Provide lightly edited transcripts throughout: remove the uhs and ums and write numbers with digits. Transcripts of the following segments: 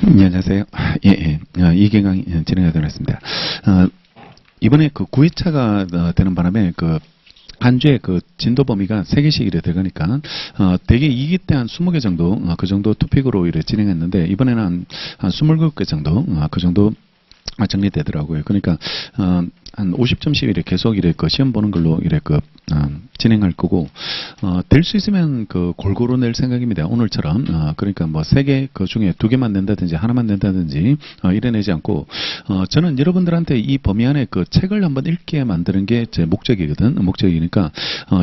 네, 안녕하세요. 이경강 진행하도록 하겠습니다. 이번에 그 9회차가 되는 바람에 한 주에 그 진도 범위가 3개씩 이래 들어가니까, 대개 2기 때 한 20개 정도, 그 정도 토픽으로 이래 진행했는데, 이번에는 한 27개 정도, 그 정도 정리되더라고요. 그러니까, 한 50점씩 이래 계속 이래 시험 보는 걸로 이래 진행할 거고, 될 수 있으면 골고루 낼 생각입니다. 오늘처럼. 그러니까 뭐 3개 그 중에 2개만 낸다든지 하나만 낸다든지, 이래 내지 않고, 저는 여러분들한테 이 범위 안에 책을 한번 읽게 만드는 게 제 목적이니까,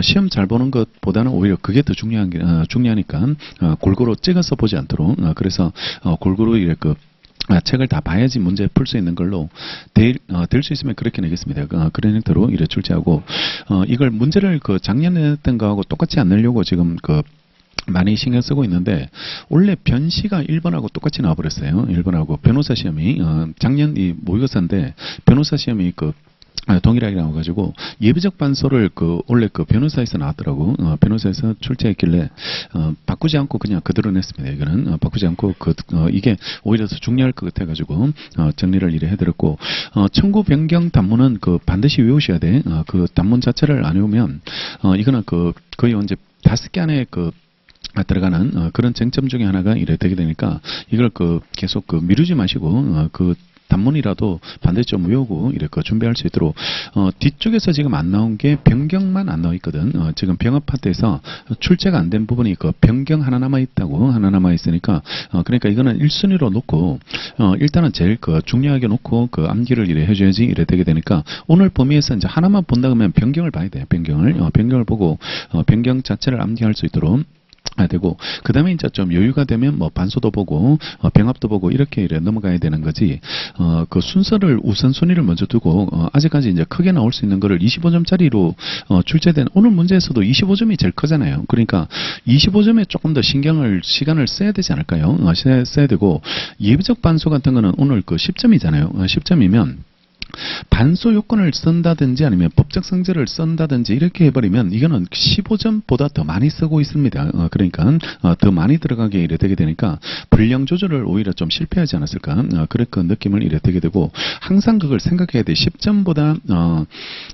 시험 잘 보는 것보다는 오히려 그게 더 중요하니까, 골고루 찍어서 보지 않도록, 그래서, 골고루 이래 책을 다 봐야지 문제 풀 수 있는 걸로 될 수 있으면 그렇게 내겠습니다. 그런 형태로 이래 출제하고, 이걸 문제를 작년에 냈던 거하고 똑같이 안 내려고 지금 많이 신경 쓰고 있는데, 원래 변시가 1번하고 똑같이 나와버렸어요. 1번하고 변호사 시험이, 작년 이 모의고사인데, 변호사 시험이 동일하게 나와가지고 예비적 반소를 원래 변호사에서 나왔더라고. 변호사에서 출제했길래 바꾸지 않고 그냥 그대로 냈습니다. 이거는 바꾸지 않고 이게 오히려 더 중요할 것 같아가지고 정리를 이래 해드렸고, 청구 변경 단문은 반드시 외우셔야 돼. 그 단문 자체를 안 외우면 이거는 거의 언제 5개 안에 들어가는 그런 쟁점 중에 하나가 이래 되게 되니까, 이걸 계속 미루지 마시고 단문이라도 반드시 좀 외우고 이렇게 준비할 수 있도록, 뒤쪽에서 지금 안 나온 게 변경만 안 나와 있거든. 지금 병합 파트에서 출제가 안 된 부분이 변경 하나 남아 있다고, 하나 남아 있으니까, 그러니까 이거는 1순위로 놓고, 일단은 제일 중요하게 놓고 암기를 이래 해줘야지 이래 되게 되니까, 오늘 범위에서 이제 하나만 본다 그러면 변경을 봐야 돼. 변경을 보고 변경 자체를 암기할 수 있도록 되고, 그 다음에 이제 좀 여유가 되면 뭐 반소도 보고 병합도 보고 이렇게 넘어가야 되는 거지. 그 순서를 우선순위를 먼저 두고, 아직까지 이제 크게 나올 수 있는 거를 25점짜리로 출제된 오늘 문제에서도 25점이 제일 크잖아요. 그러니까 25점에 조금 더 시간을 써야 되지 않을까요? 써야 되고, 예비적 반소 같은 거는 오늘 10점이잖아요. 10점이면 반소 요건을 쓴다든지 아니면 법적 성질을 쓴다든지 이렇게 해버리면 이거는 15점보다 더 많이 쓰고 있습니다. 그러니까 더 많이 들어가게 이래 되게 되니까 분량 조절을 오히려 좀 실패하지 않았을까, 그런 느낌을 이래 되게 되고, 항상 그걸 생각해야 돼. 10점보다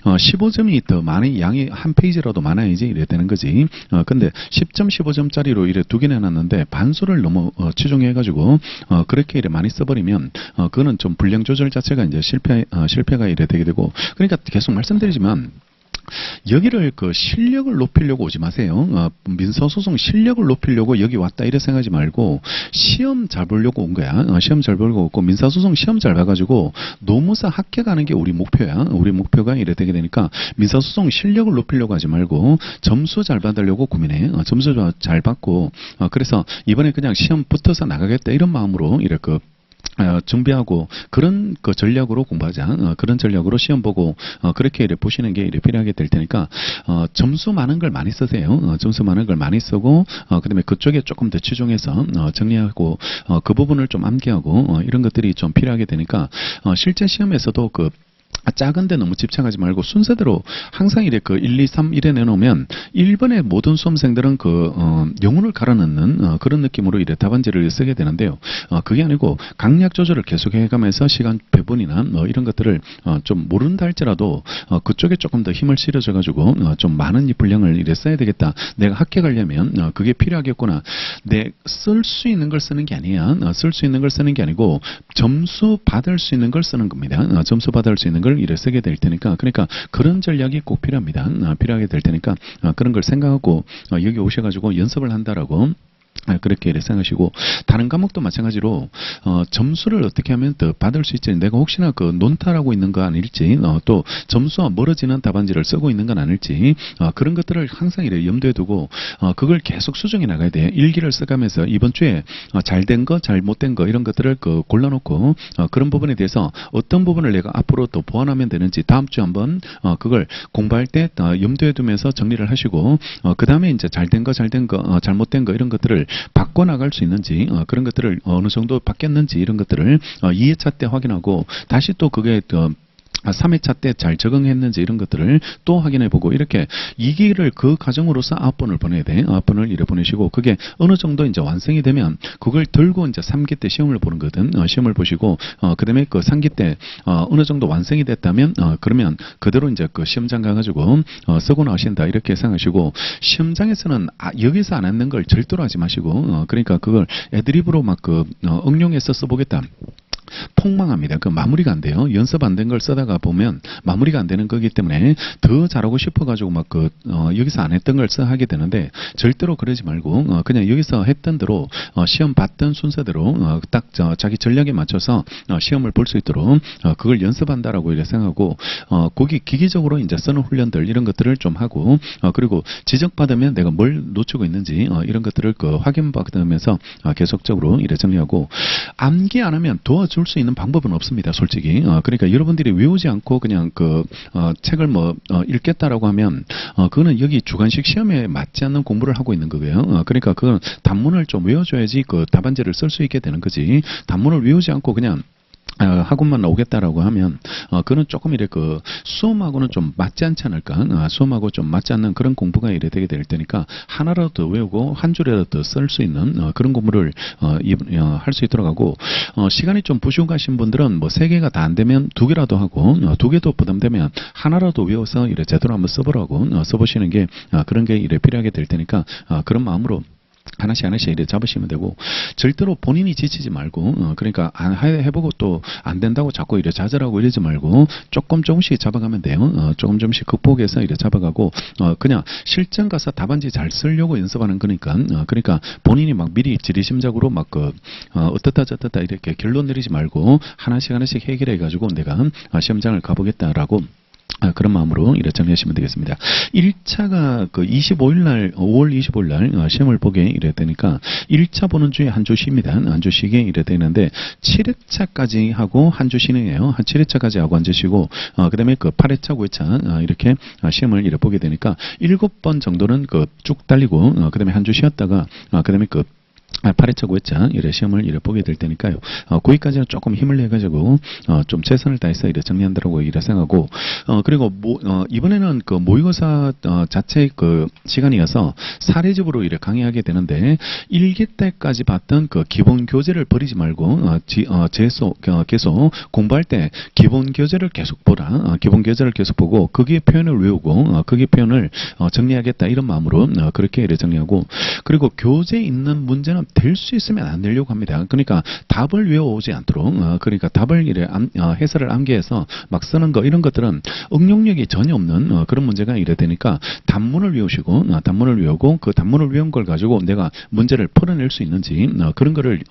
15점이 더 많이, 양이 한 페이지라도 많아야지 이래 되는 거지. 근데 10점 15점짜리로 이래 2개 내놨는데 반소를 너무 치중해가지고 그렇게 이래 많이 써버리면 그거는 좀 분량 조절 자체가 이제 실패가 이래 되게 되고, 그러니까 계속 말씀드리지만, 여기를 실력을 높이려고 오지 마세요. 민사소송 실력을 높이려고 여기 왔다 이래 생각하지 말고, 시험 잘 보려고 온 거야. 시험 잘 보려고 왔고, 민사소송 시험 잘 봐가지고 노무사 합격하는 게 우리 목표야. 우리 목표가 이래 되게 되니까, 민사소송 실력을 높이려고 하지 말고 점수 잘 받으려고 고민해. 점수 잘 받고, 그래서 이번에 그냥 시험 붙어서 나가겠다 이런 마음으로 이렇게 준비하고, 그런 전략으로 공부하자. 그런 전략으로 시험 보고, 그렇게 이래 보시는 게 이래 필요하게 될 테니까, 점수 많은 걸 많이 쓰세요. 점수 많은 걸 많이 쓰고, 그 다음에 그쪽에 조금 더 치중해서 정리하고, 그 부분을 좀 암기하고, 이런 것들이 좀 필요하게 되니까, 실제 시험에서도 작은데 너무 집착하지 말고 순서대로 항상 이래 1, 2, 3 이래 내놓으면 1번의 모든 수험생들은 영혼을 갈아넣는 그런 느낌으로 이래 답안지를 쓰게 되는데요. 그게 아니고 강약 조절을 계속 해가면서 시간 배분이나 이런 것들을 좀 모른다 할지라도 그쪽에 조금 더 힘을 실어줘 가지고 좀 많은 이 분량을 이래 써야 되겠다. 내가 합격하려면 그게 필요하겠구나. 내 쓸 수 있는 걸 쓰는 게 아니야. 쓸 수 있는 걸 쓰는 게 아니고 점수 받을 수 있는 걸 쓰는 겁니다. 점수 받을 수 있는 걸 이래 쓰게 될 테니까, 그러니까 그런 전략이 꼭 필요합니다. 필요하게 될 테니까 그런 걸 생각하고 여기 오셔가지고 연습을 한다라고 그렇게 생각하시고, 다른 과목도 마찬가지로 점수를 어떻게 하면 더 받을 수 있지, 내가 혹시나 논탈하고 있는 거 아닐지, 또 점수와 멀어지는 답안지를 쓰고 있는 건 아닐지, 그런 것들을 항상 이래 염두에 두고 그걸 계속 수정해 나가야 돼. 일기를 써가면서 이번 주에 잘된 거, 잘못된 거 이런 것들을 골라놓고, 그런 부분에 대해서 어떤 부분을 내가 앞으로 더 보완하면 되는지 다음 주에 한번 그걸 공부할 때 염두에 두면서 정리를 하시고, 그 다음에 이제 잘된 거, 잘못된 거 이런 것들을 바꿔나갈 수 있는지, 그런 것들을 어느 정도 바뀌었는지 이런 것들을 2회차 때 확인하고, 다시 또 그게 3회차 때 잘 적응했는지 이런 것들을 또 확인해보고 이렇게 2기를 그 과정으로서 9번을 보내야 돼. 9번을 이래 보내시고 그게 어느 정도 이제 완성이 되면 그걸 들고 이제 3기 때 시험을 보는 거든. 시험을 보시고 그 다음에 그 3기 때 어느 정도 완성이 됐다면 그러면 그대로 이제 그 시험장 가가지고 쓰고 나오신다 이렇게 생각하시고 시험장에서는 여기서 안 했는 걸 절대로 하지 마시고 그러니까 그걸 애드립으로 막 그 응용해서 써보겠다. 폭망합니다. 그 마무리가 안 돼요. 연습 안 된 걸 쓰다가 보면 마무리가 안 되는 거기 때문에 더 잘하고 싶어가지고 막 여기서 안 했던 걸 하게 되는데 절대로 그러지 말고 그냥 여기서 했던 대로 시험 봤던 순서대로 딱 자기 전략에 맞춰서 시험을 볼 수 있도록 그걸 연습한다라고 이렇게 생각하고 거기 기기적으로 이제 쓰는 훈련들 이런 것들을 좀 하고 그리고 지적받으면 내가 뭘 놓치고 있는지 이런 것들을 확인받으면서 계속적으로 이래 정리하고 암기 안 하면 도와줄 수 있는 방법은 없습니다. 솔직히. 그러니까 여러분들이 외우지 않고 그냥 책을 읽겠다라고 하면 그거는 여기 주관식 시험에 맞지 않는 공부를 하고 있는 거고요. 그러니까 그건 단문을 좀 외워줘야지 그 답안지를 쓸 수 있게 되는 거지. 단문을 외우지 않고 그냥 학원만 나오겠다라고 하면 그는 조금 이래 수험하고는 좀 맞지 않지 않을까. 수험하고 좀 맞지 않는 그런 공부가 이래 되게 될 테니까 하나라도 더 외우고 한 줄이라도 더 쓸 수 있는 그런 공부를 할 수 있도록 하고 시간이 좀 부족하신 분들은 3개가 다 안 되면 2개라도 하고 2개도 부담되면 하나라도 외워서 이래 제대로 한번 써보라고 써보시는 게 그런 게 이래 필요하게 될 테니까 그런 마음으로 하나씩 이렇게 잡으시면 되고 절대로 본인이 지치지 말고 그러니까 해보고 또 안 된다고 자꾸 이래 좌절하고 이러지 말고 조금씩 잡아가면 돼요. 조금씩 극복해서 이래 잡아가고 그냥 실전 가서 답안지 잘 쓰려고 연습하는 거니까 그러니까 본인이 막 미리 지리심작으로 막 어떻다 저떻다 이렇게 결론 내리지 말고 하나씩 해결해 가지고 내가 시험장을 가보겠다라고 그런 마음으로 이렇게 정리하시면 되겠습니다. 1차가 25일날, 5월 25일날 시험을 보게 이래 되니까 1차 보는 주에 한 주 쉽니다. 한 주 쉬게 이래 되는데 7회차까지 하고 한 주 쉬는 거예요. 한 7회차까지 하고 한 주 쉬고 그 다음에 8회차, 9회차 이렇게 시험을 이래 보게 되니까 7번 정도는 쭉 달리고 그 다음에 한 주 쉬었다가 그 다음에 8회차, 9회차 이래 시험을 이래 보게 될 테니까요. 거기까지는 조금 힘을 내가지고 좀 최선을 다해서 이래 정리한다라고 이래 생각하고 그리고 이번에는 모의고사 자체 시간이어서 사례집으로 이래 강의하게 되는데 1기 때까지 봤던 기본 교재를 버리지 말고 계속 공부할 때 기본 교재를 계속 보라. 기본 교재를 계속 보고 거기에 표현을 외우고 거기에 표현을 정리하겠다 이런 마음으로 그렇게 이래 정리하고 그리고 교재에 있는 문제는 될 수 있으면 안 내려고 합니다. 그러니까 답을 외워오지 않도록 그러니까 답을 이래 해설을 암기해서 막 쓰는 거 이런 것들은 응용력이 전혀 없는 그런 문제가 이래 되니까 단문을 외우시고 단문을 외우고 그 단문을 외운 걸 가지고 내가 문제를 풀어낼 수 있는지 그런 거를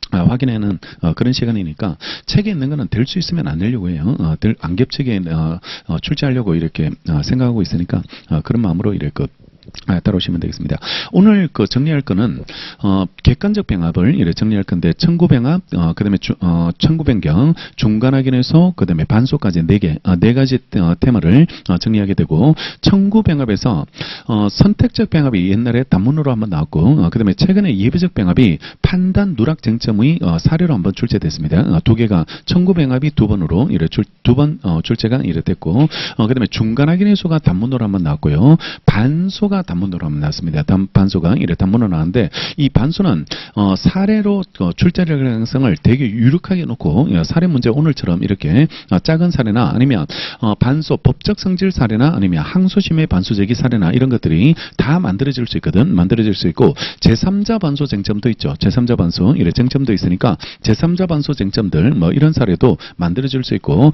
확인하는 그런 시간이니까 책에 있는 거는 될 수 있으면 안 내려고 해요. 안 겹치게 출제하려고 이렇게 생각하고 있으니까 그런 마음으로 이렇게 따라오시면 되겠습니다. 오늘 정리할 거는 객관적 병합을 이렇게 정리할 건데 청구병합, 그다음에 청구변경, 중간확인에서 그다음에 반소까지 네 가지 테마를 정리하게 되고 청구병합에서 선택적 병합이 옛날에 단문으로 한번 나왔고 그다음에 최근에 예비적 병합이 판단 누락 쟁점의 사례로 한번 출제됐습니다. 두 개가 청구병합이 2번으로 이렇게 두 번 출제가 이렇게 됐고 그다음에 중간확인의 수가 단문으로 한번 나왔고요. 반소가 단문으로 한번 나왔습니다. 반소가 이래 단문으로 나왔는데 이 반소는 사례로 출제할 가능성을 되게 유력하게 놓고 사례 문제 오늘처럼 이렇게 작은 사례나 아니면 반소 법적 성질 사례나 아니면 항소심의 반소 제기 사례나 이런 것들이 다 만들어질 수 있거든. 만들어질 수 있고 제3자 반소 쟁점도 있죠. 제3자 반소 이래 쟁점도 있으니까 제3자 반소 쟁점들 이런 사례도 만들어질 수 있고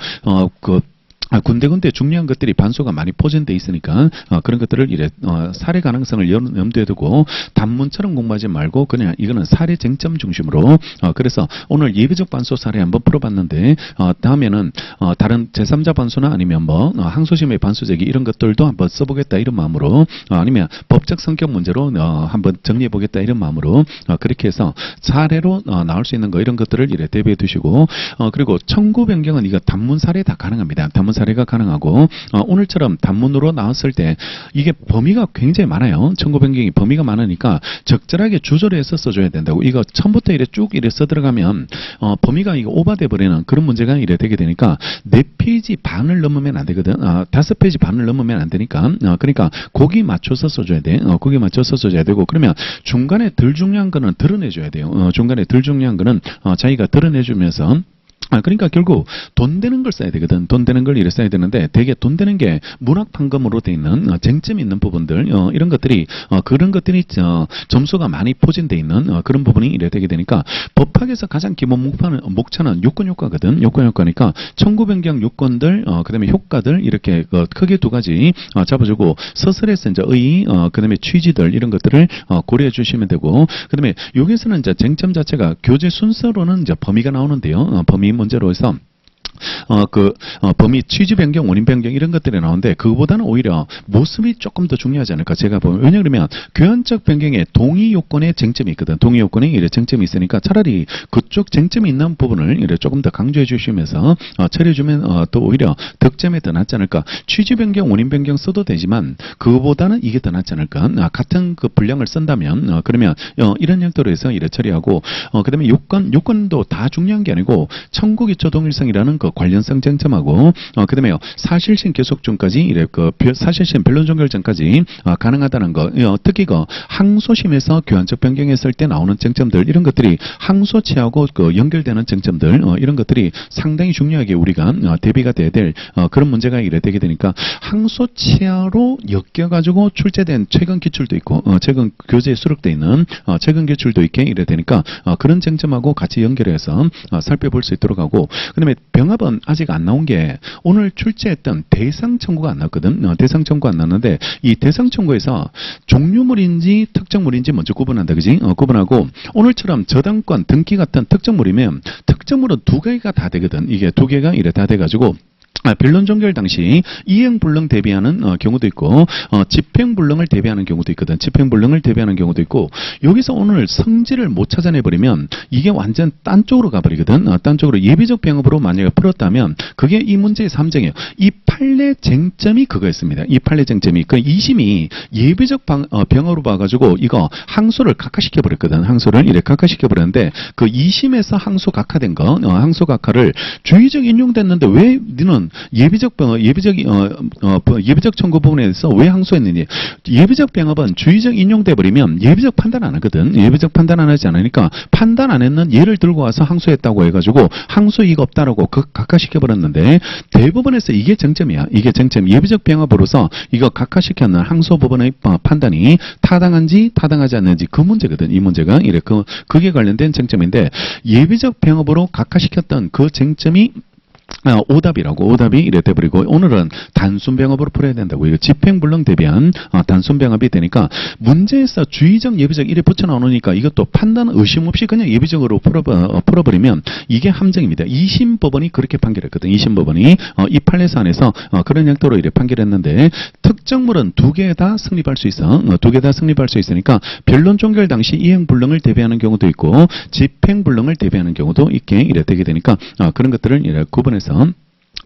군데군데 중요한 것들이 반소가 많이 포진되어 있으니까 그런 것들을 이래 사례 가능성을 염두에 두고 단문처럼 공부하지 말고 그냥 이거는 사례 쟁점 중심으로 그래서 오늘 예비적 반소 사례 한번 풀어봤는데 다음에는 다른 제3자 반소나 아니면 항소심의 반소 제기 이런 것들도 한번 써보겠다 이런 마음으로 아니면 법적 성격 문제로 한번 정리해 보겠다 이런 마음으로 그렇게 해서 사례로 나올 수 있는 거 이런 것들을 이래 대비해 두시고 그리고 청구 변경은 이거 단문 사례 다 가능합니다. 단문 사례가 가능하고 오늘처럼 단문으로 나왔을 때 이게 범위가 굉장히 많아요. 청구 변경이 범위가 많으니까 적절하게 조절해서 써줘야 된다고. 이거 처음부터 이래 쭉 이래 써 들어가면 범위가 이거 오버돼 버리는 그런 문제가 이래 되게 되니까 4페이지 반을 넘으면 안 되거든. 5페이지 반을 넘으면 안 되니까 그러니까 거기 맞춰서 써줘야 돼. 거기 맞춰서 써줘야 되고 그러면 중간에 덜 중요한 거는 드러내줘야 돼요. 중간에 덜 중요한 거는 자기가 드러내주면서 그러니까 결국 돈 되는 걸 써야 되거든. 돈 되는 걸 이래 써야 되는데 되게 돈 되는 게 문학 판검으로 돼 있는 쟁점이 있는 부분들 이런 것들이 그런 것들이 점수가 많이 포진돼 있는 그런 부분이 이래 되게 되니까 법학에서 가장 기본 목차는 요건 효과거든. 요건 효과니까 청구 변경 요건들 그다음에 효과들 이렇게 크게 두 가지 잡아주고 서술에서 이제 그다음에 취지들 이런 것들을 고려해 주시면 되고 그다음에 여기서는 이제 쟁점 자체가 교재 순서로는 이제 범위가 나오는데요. 범위 문제로 해서 범위 취지 변경, 원인 변경 이런 것들이 나오는데 그거보다는 오히려 모습이 조금 더 중요하지 않을까 제가 보면. 왜냐하면 교환적 변경에 동의 요건에 쟁점이 있거든. 동의 요건에 이래 쟁점이 있으니까 차라리 그쪽 쟁점이 있는 부분을 이래 조금 더 강조해 주시면서 처리해주면 또 오히려 득점이 더 낫지 않을까. 취지 변경, 원인 변경 써도 되지만 그거보다는 이게 더 낫지 않을까. 같은 그 분량을 쓴다면 그러면 이런 형태로 해서 이래 처리하고 그다음에 요건도 다 중요한 게 아니고 청구 기초 동일성이라는 그 관련성 쟁점하고 그다음에 사실심 계속중까지 이래 사실심 변론 종결전까지 가능하다는 거. 특히 항소심에서 교환적 변경했을 때 나오는 쟁점들 이런 것들이 항소치하고 연결되는 쟁점들 이런 것들이 상당히 중요하게 우리가 대비가 돼야 될 그런 문제가 이래 되게 되니까 항소치하로 엮여가지고 출제된 최근 기출도 있고 최근 교재에 수록되어 있는 최근 기출도 있게 이래 되니까 그런 쟁점하고 같이 연결해서 살펴볼 수 있도록 하고 그다음에 병합은 아직 안 나온 게 오늘 출제했던 대상 청구가 안 나왔거든. 대상 청구가 안 나왔는데 이 대상 청구에서 종류물인지 특정물인지 먼저 구분한다. 그지? 구분하고 오늘처럼 저당권, 등기 같은 특정물이면 특정물은 2개가 다 되거든. 이게 2개가 이래 다 돼가지고 변론 종결 당시 이행불능 대비하는 경우도 있고 집행불능을 대비하는 경우도 있거든. 집행불능을 대비하는 경우도 있고 여기서 오늘 성질을 못 찾아내버리면 이게 완전 딴 쪽으로 가버리거든. 딴 쪽으로 예비적 병합으로 만약에 풀었다면 그게 이 문제의 함정이에요. 이 판례 쟁점이 그거였습니다. 이 판례 쟁점이 그 2심이 예비적 병합으로 봐가지고 이거 항소를 각하시켜버렸거든. 항소를 이래 각하시켜버렸는데 그 2심에서 항소 각하된 거 항소 각하를 주의적 인용됐는데 왜 너는 예비적 청구 부분에서 왜 항소했느냐. 예비적 병합은 주의적 인용돼 버리면 예비적 판단 안 하거든. 예비적 판단 안 하지 않으니까 판단 안 했는 예를 들고 와서 항소했다고 해가지고 항소 이익 없다라고 각하시켜 버렸는데 대법원에서 이게 쟁점이야. 이게 쟁점. 예비적 병합으로서 이거 각하시켰는 항소 법원의 판단이 타당한지 타당하지 않는지 그 문제거든. 이 문제가 이래 그게 관련된 쟁점인데 예비적 병합으로 각하시켰던 그 쟁점이 오답이 이래 돼버리고 오늘은 단순병합으로 풀어야 된다고. 이거 집행불능 대비한 단순병합이 되니까 문제에서 주의적 예비적 이래 붙여 나오니까 이것도 판단 의심 없이 그냥 예비적으로 풀어버리면 이게 함정입니다. 2심 법원이 그렇게 판결했거든. 2심 법원이 이 판례 사안에서 그런 형태로 이래 판결했는데 특정물은 2개 다 성립할 수 있어. 2개 다 성립할 수 있으니까 변론 종결 당시 이행불능을 대비하는 경우도 있고 집행불능을 대비하는 경우도 있게 이래 되게 되니까 그런 것들을 이래 구분해서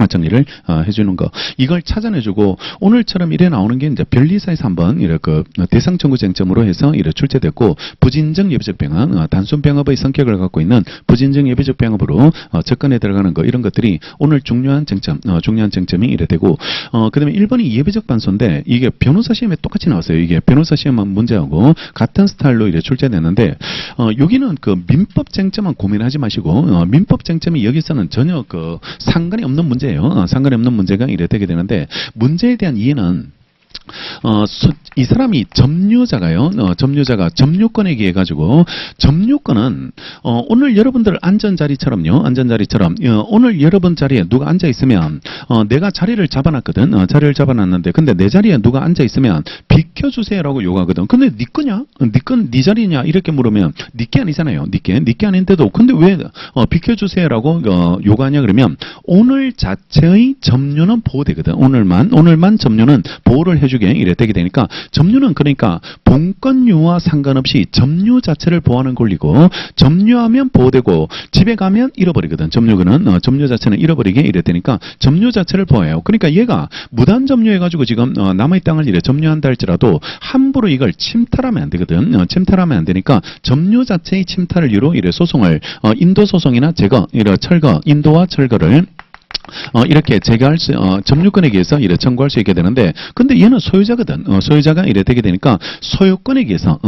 정리를 해주는 거. 이걸 찾아내주고 오늘처럼 이래 나오는 게 이제 변리사에서 한번 이렇게 대상 청구 쟁점으로 해서 이래 출제됐고 부진정 예비적 병합, 단순 병합의 성격을 갖고 있는 부진정 예비적 병합으로 접근에 들어가는 거 이런 것들이 오늘 중요한 쟁점이 이래 되고 그다음에 1번이 예비적 반소인데 이게 변호사 시험에 똑같이 나왔어요. 이게 변호사 시험만 문제하고 같은 스타일로 이래 출제됐는데 여기는 그 민법 쟁점만 고민하지 마시고 민법 쟁점이 여기서는 전혀 그 상관이 없는 문제예요. 상관이 없는 문제가 이래 되게 되는데 문제에 대한 이해는 이 사람이 점유자가요. 점유자가 점유권에 의해 가지고 점유권은 오늘 여러분들 앉은 자리처럼요. 오늘 여러분 자리에 누가 앉아 있으면 내가 자리를 잡아놨거든. 자리를 잡아놨는데 근데 내 자리에 누가 앉아 있으면 비켜주세요라고 요구하거든. 근데 네 거냐? 네 자리냐? 이렇게 물으면 네 게 아니잖아요. 네 게 아닌데도 근데 왜 비켜주세요라고 요구하냐 그러면 오늘 자체의 점유는 보호되거든. 오늘만 점유는 보호를 해주게 이래 되게 되니까 점유는 그러니까 본권유와 상관없이 점유 자체를 보호하는 권리고 점유하면 보호되고 집에 가면 잃어버리거든. 점유는 점유 자체는 잃어버리게 이래 되니까 점유 자체를 보호해요. 그러니까 얘가 무단 점유해가지고 지금 남의 땅을 이래 점유한다 할지라도 함부로 이걸 침탈하면 안 되거든. 침탈하면 안 되니까 점유 자체의 침탈을 이유로 이래 소송을 인도 소송이나 제거, 이래 철거, 인도와 철거를 이렇게 제거할 수, 점유권에 의해서 이래 청구할 수 있게 되는데, 근데 얘는 소유자거든. 소유자가 이래 되게 되니까 소유권에 의해서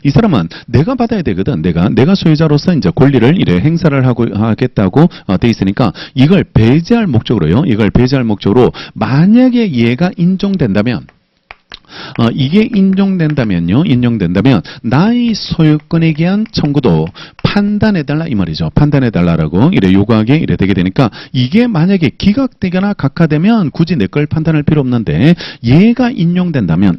이 사람은 내가 받아야 되거든. 내가 소유자로서 이제 권리를 이래 행사를 하겠다고 돼 있으니까 이걸 배제할 목적으로요. 이걸 배제할 목적으로 만약에 얘가 인정된다면 이게 인정된다면 나의 소유권에 대한 청구도 판단해달라 이 말이죠. 판단해달라라고 이래 요구하게 이래 되게 되니까 이게 만약에 기각되거나 각하되면 굳이 내 걸 판단할 필요 없는데 얘가 인용된다면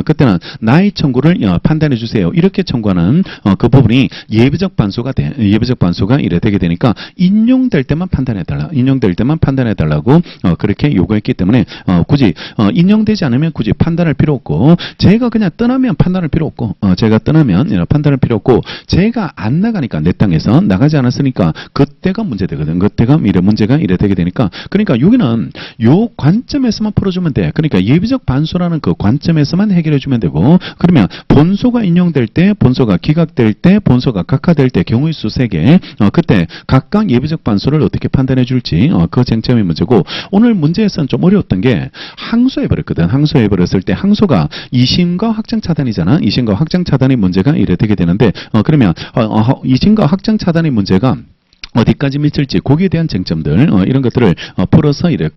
그때는 나의 청구를 판단해 주세요. 이렇게 청구하는 그 부분이 예비적 반소가 이래 되게 되니까 인용될 때만 판단해달라고 그렇게 요구했기 때문에 굳이 인용되지 않으면 굳이 판단할 필요 없고 제가 그냥 떠나면 판단할 필요 없고 제가 안 나가니까 내 땅에서 나가지 않았으니까 그때가 문제되거든. 그때가 문제가 이래 되게 되니까 그러니까 여기는 요 관점에서만 풀어주면 돼. 그러니까 예비적 반소라는 그 관점에서만 해결해 주면 되고 그러면 본소가 인용될 때 본소가 기각될 때 본소가 각하될 때 경우의 수 3개 그때 각각 예비적 반소를 어떻게 판단해 줄지 그 쟁점이 문제고 오늘 문제에서는 좀 어려웠던 게 항소해버렸거든. 항소해버렸을 때 항소가 2심과 확정 차단이잖아. 2심과 확정 차단이 문제가 이래 되게 되는데 그러면 2심과 확정 차단의 문제가 어디까지 미칠지 거기에 대한 쟁점들 이런 것들을 풀어서 이래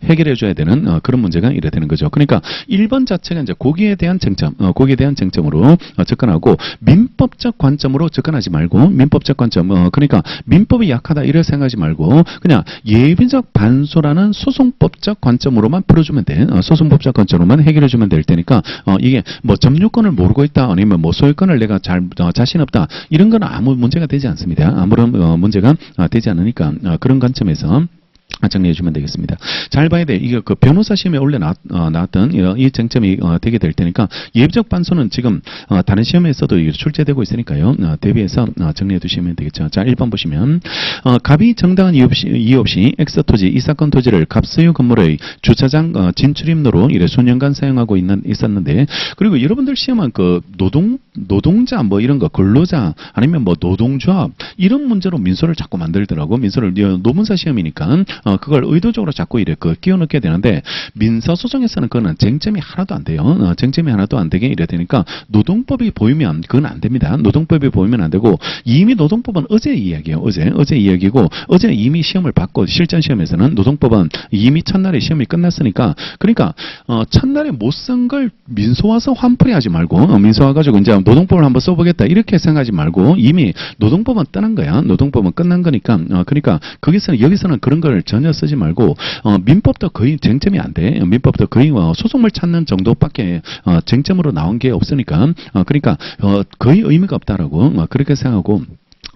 해결해 줘야 되는 그런 문제가 이래 되는 거죠. 그러니까 1번 자체가 이제 거기에 대한 쟁점으로 접근하고 민법적 관점으로 접근하지 말고 민법적 관점 그러니까 민법이 약하다 이래 생각하지 말고 그냥 예비적 반소라는 소송법적 관점으로만 풀어주면 돼. 소송법적 관점으로만 해결해 주면 될 테니까 이게 뭐 점유권을 모르고 있다 아니면 뭐 소유권을 내가 자신 없다 이런 건 아무 문제가 되지 않습니다. 아무런 문제가 되지 않으니까 그런 관점에서 정리해 주면 되겠습니다. 잘 봐야 돼. 이게 그 변호사 시험에 원래 나왔던 이 쟁점이 되게 될 테니까 예비적 반소는 지금 다른 시험에서도 출제되고 있으니까요. 대비해서 정리해 두시면 되겠죠. 자, 1번 보시면 갑이 정당한 이유 없이 X토지 이 사건 토지를 갑소유 건물의 주차장 진출입로로 이래 수년간 사용하고 있었는데 그리고 여러분들 시험은 그 노동자 뭐 이런 거 근로자 아니면 뭐 노동조합 이런 문제로 민소를 자꾸 만들더라고. 민소를 노문사 시험이니까 그걸 의도적으로 자꾸 이래 끼워 넣게 되는데 민사소송에서는 그거는 쟁점이 하나도 안 돼요. 쟁점이 하나도 안 되게 이래 되니까 노동법이 보이면 그건 안 됩니다. 노동법이 보이면 안 되고 이미 노동법은 어제 이야기예요. 어제 이야기고 어제 이미 시험을 받고 실전 시험에서는 노동법은 이미 첫날에 시험이 끝났으니까 그러니까 첫날에 못 쓴 걸 민소 와서 환풀이 하지 말고 민소 와가지고 이제 노동법을 한번 써보겠다 이렇게 생각하지 말고 이미 노동법은 떠난 거야. 노동법은 끝난 거니까 그러니까 여기서는 그런 걸 전혀 쓰지 말고 민법도 거의 쟁점이 안 돼. 민법도 거의 소송을 찾는 정도밖에 쟁점으로 나온 게 없으니까 그러니까 거의 의미가 없다라고 그렇게 생각하고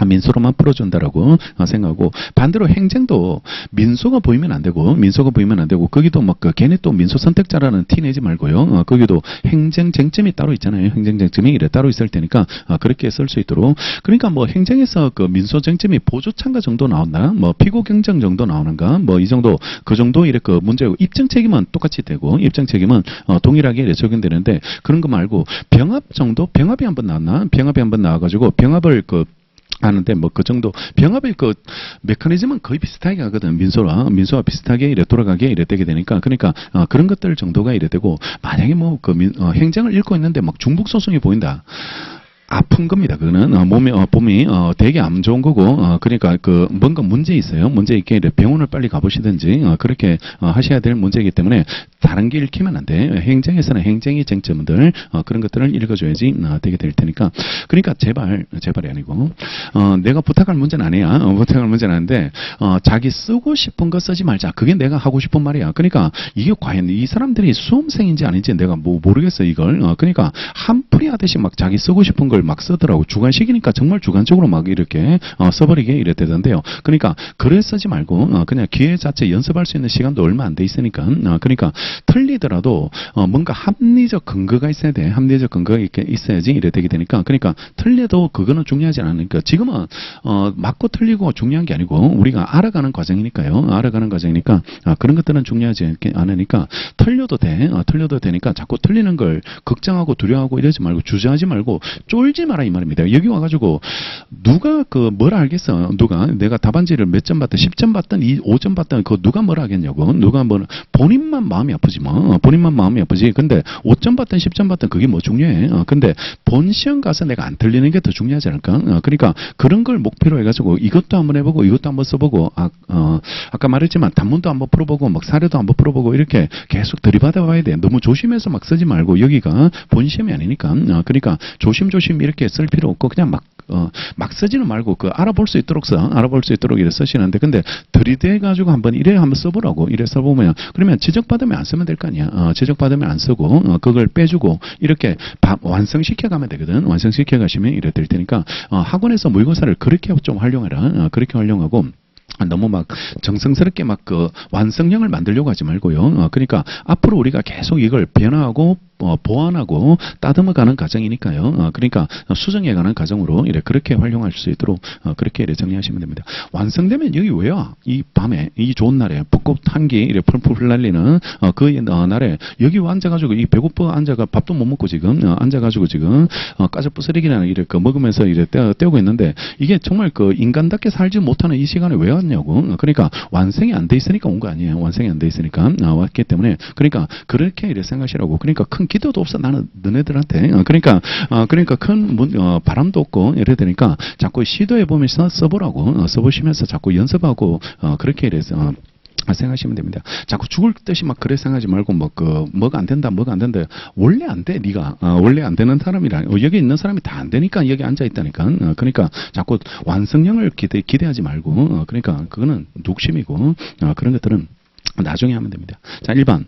민소로만 풀어준다라고 생각하고 반대로 행정도 민소가 보이면 안 되고 거기도 막 걔네 또 민소 선택자라는 티 내지 말고요. 거기도 행정 쟁점이 따로 있잖아요. 행정 쟁점이 이래 따로 있을 테니까 그렇게 쓸 수 있도록 그러니까 뭐 행정에서 그 민소 쟁점이 보조 참가 정도 나온다. 뭐 피고 경정 정도 나오는가 뭐 이 정도 그 정도 이래 그 문제고 입증 책임은 똑같이 되고 입증 책임은 동일하게 이래 적용되는데 그런 거 말고 병합 정도 병합이 한번 나왔나? 병합이 한번 나와가지고 병합을 하는데 뭐 그 정도 병합의 그 메커니즘은 거의 비슷하게 하거든. 민소와 비슷하게 이래 돌아가게 이래 되게 되니까 그러니까 그런 것들 정도가 이래 되고 만약에 뭐 행정을 읽고 있는데 막 중복 소송이 보인다. 아픈 겁니다. 그거는 몸이 되게 안 좋은 거고 그러니까 뭔가 문제 있어요. 문제 있게 병원을 빨리 가보시든지 그렇게 하셔야 될 문제이기 때문에 다른 게 읽히면 안 돼. 행정에서는 행정의 쟁점들 그런 것들을 읽어줘야지 되게 될 테니까 그러니까 제발이 아니고 내가 부탁할 문제는 아니야. 부탁할 문제는 아닌데 자기 쓰고 싶은 거 쓰지 말자. 그게 내가 하고 싶은 말이야. 그러니까 이게 과연 이 사람들이 수험생인지 아닌지 내가 뭐 모르겠어 이걸. 그러니까 한풀이 하듯이 막 자기 쓰고 싶은 걸 걸 막 쓰더라고. 주관식이니까 정말 주관적으로 막 이렇게 써버리게 이랬대던데요. 그러니까 글을 쓰지 말고 그냥 기회 자체 연습할 수 있는 시간도 얼마 안 돼 있으니까 그러니까 틀리더라도 뭔가 합리적 근거가 있어야 돼. 합리적 근거가 있어야지 이래 되게 되니까 그러니까 틀려도 그거는 중요하지 않으니까 지금은 맞고 틀리고 중요한 게 아니고 우리가 알아가는 과정이니까요. 알아가는 과정이니까 그런 것들은 중요하지 않으니까 틀려도 돼. 틀려도 되니까 자꾸 틀리는 걸 걱정하고 두려워하고 이러지 말고 주저하지 말고 쫄지 마라 이 말입니다. 여기 와가지고 누가 뭘 알겠어. 누가 내가 답안지를 몇 점 받든 10점 받든 5점 받든 그거 누가 뭘 하겠냐고. 누가 본인만 마음이 아프지 뭐. 본인만 마음이 아프지. 근데 5점 받든 10점 받든 그게 뭐 중요해. 근데 본 시험 가서 내가 안 틀리는 게 더 중요하지 않을까? 그러니까 그런 걸 목표로 해가지고 이것도 한번 해보고 이것도 한번 써보고 아까 말했지만 단문도 한번 풀어보고 막 사례도 한번 풀어보고 이렇게 계속 들이받아 봐야 돼. 너무 조심해서 막 쓰지 말고 여기가 본 시험이 아니니까 그러니까 조심조심 이렇게 쓸 필요 없고 그냥 막 쓰지는 말고 알아볼 수 있도록 알아볼 수 있도록 이래 쓰시는데 근데 들이대 가지고 한번 이래 한번 써보라고 이래 써보면 그러면 지적받으면 안 쓰면 될 거 아니야. 지적받으면 안 쓰고 그걸 빼주고 이렇게 완성시켜 가면 되거든. 완성시켜 가시면 이래 될 테니까 학원에서 모의고사를 그렇게 좀 활용해라. 그렇게 활용하고 너무 막 정성스럽게 막 완성형을 만들려고 하지 말고요. 그러니까 앞으로 우리가 계속 이걸 변화하고 보완하고 따듬어가는 과정이니까요. 그러니까 수정해가는 과정으로 이래 그렇게 활용할 수 있도록 그렇게 이래 정리하시면 됩니다. 완성되면 여기 왜요? 이 밤에 이 좋은 날에 벚꽃 향기 이래 펄펄 흩날리는 그 날에 여기 앉아가지고 이 배고파 앉아가 밥도 못 먹고 지금 앉아가지고 지금 까져부스러기나 이래 먹으면서 이래 때우고 있는데 이게 정말 인간답게 살지 못하는 이 시간에 왜 왔냐고. 그러니까 완성이 안 돼 있으니까 온 거 아니에요. 완성이 안 돼 있으니까 왔기 때문에 그러니까 그렇게 이래 생각하시라고. 그러니까 큰 기도도 없어 나는 너네들한테. 그러니까 큰 바람도 없고 이래 되니까 자꾸 시도해 보면서 써보라고. 써보시면서 자꾸 연습하고 그렇게 이래서. 생각하시면 됩니다. 자꾸 죽을 듯이 막 그래 생각하지 말고 뭐가 안 된다 원래 안 돼. 네가 원래 안 되는 사람이라 여기 있는 사람이 다 안 되니까 여기 앉아 있다니까. 그러니까 자꾸 완성형을 기대하지 말고 그러니까 그거는 독심이고 그런 것들은 나중에 하면 됩니다. 자, 1번.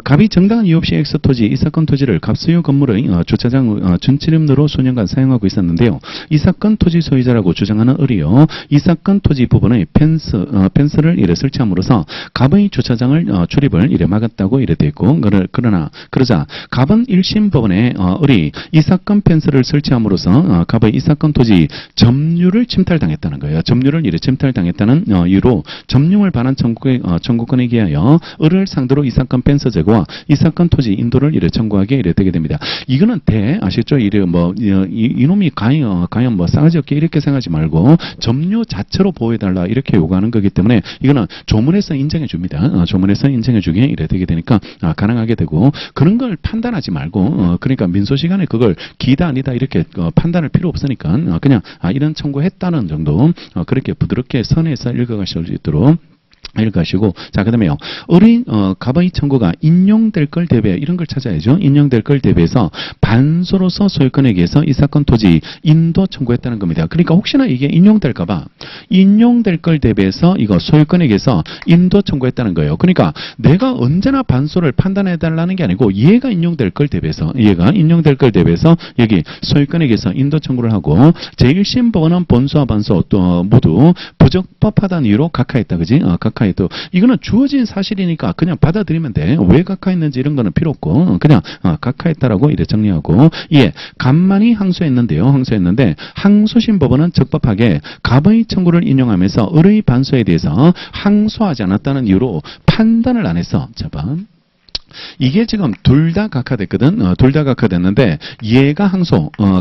갑이 정당한 이유 없이 X토지, 이 사건 토지를 갑소유 건물의 주차장 준치림로로 수년간 사용하고 있었는데요. 이 사건 토지 소유자라고 주장하는 을이요. 이 사건 토지 부분의 펜스를 이래 설치함으로써 갑의 주차장을 출입을 이래 막았다고 이래 되어 있고, 그러자 갑은 1심 법원에 을이 이 사건 펜스를 설치함으로써 갑의 이 사건 토지 점유를 침탈당했다는 거예요. 점유를 이래 침탈당했다는 이유로 점유를 반한 청구권에 기하여 을을 상대로 이 사건 펜스 제거와 이 사건 토지 인도를 이래 청구하게 이래 되게 됩니다. 이거는 아시죠? 이래 이놈이 과연 싸가지 없게 이렇게 생각하지 말고 점유 자체로 보호해달라 이렇게 요구하는 거기 때문에 이거는 조문에서 인정해 줍니다. 조문에서 인정해 주게 이래 되게 되니까 가능하게 되고 그런 걸 판단하지 말고 그러니까 민소 시간에 그걸 기다 아니다 이렇게 판단할 필요 없으니까 그냥 이런 청구했다는 정도 그렇게 부드럽게 선에서 읽어가실 수 있도록 읽으시고, 자, 그 다음에요. 갑의 청구가 인용될 걸 대비해, 이런 걸 찾아야죠. 인용될 걸 대비해서 반소로서 소유권에 의해서 이 사건 토지 인도 청구했다는 겁니다. 그러니까 혹시나 이게 인용될까봐, 인용될 걸 대비해서 이거 소유권에 의해서 인도 청구했다는 거예요. 그러니까 내가 언제나 반소를 판단해달라는 게 아니고 얘가 인용될 걸 대비해서, 여기 소유권에 의해서 인도 청구를 하고, 제1심 법원은 본소와 반소 또 모두 부적법하다는 이유로 각하했다. 그지? 각하했다. 이거는 주어진 사실이니까 그냥 받아들이면 돼. 왜 각하했는지 이런 거는 필요 없고 그냥 각하했다라고 이래 정리하고 갑만이 항소했는데 항소심 법원은 적법하게 갑의 청구를 인용하면서 을의 반소에 대해서 항소하지 않았다는 이유로 판단을 안 했어. 자, 봐. 이게 지금 둘 다 각하됐거든. 둘 다 각하됐는데 얘가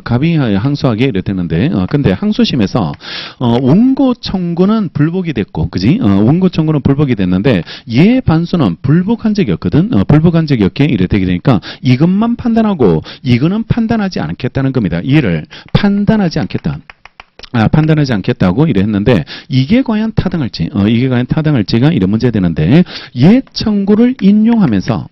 갑이 항소하게 이랬는데 근데 항소심에서 원고 청구는 불복이 됐고, 그지? 원고 청구는 불복이 됐는데 얘 반소는 불복한 적이 없거든. 불복한 적이 없게 이랬되게 되니까 이것만 판단하고 이거는 판단하지 않겠다는 겁니다. 얘를 판단하지 않겠다. 판단하지 않겠다고 이래 했는데 이게 과연 타당할지가 이런 문제 되는데 얘 청구를 인용하면서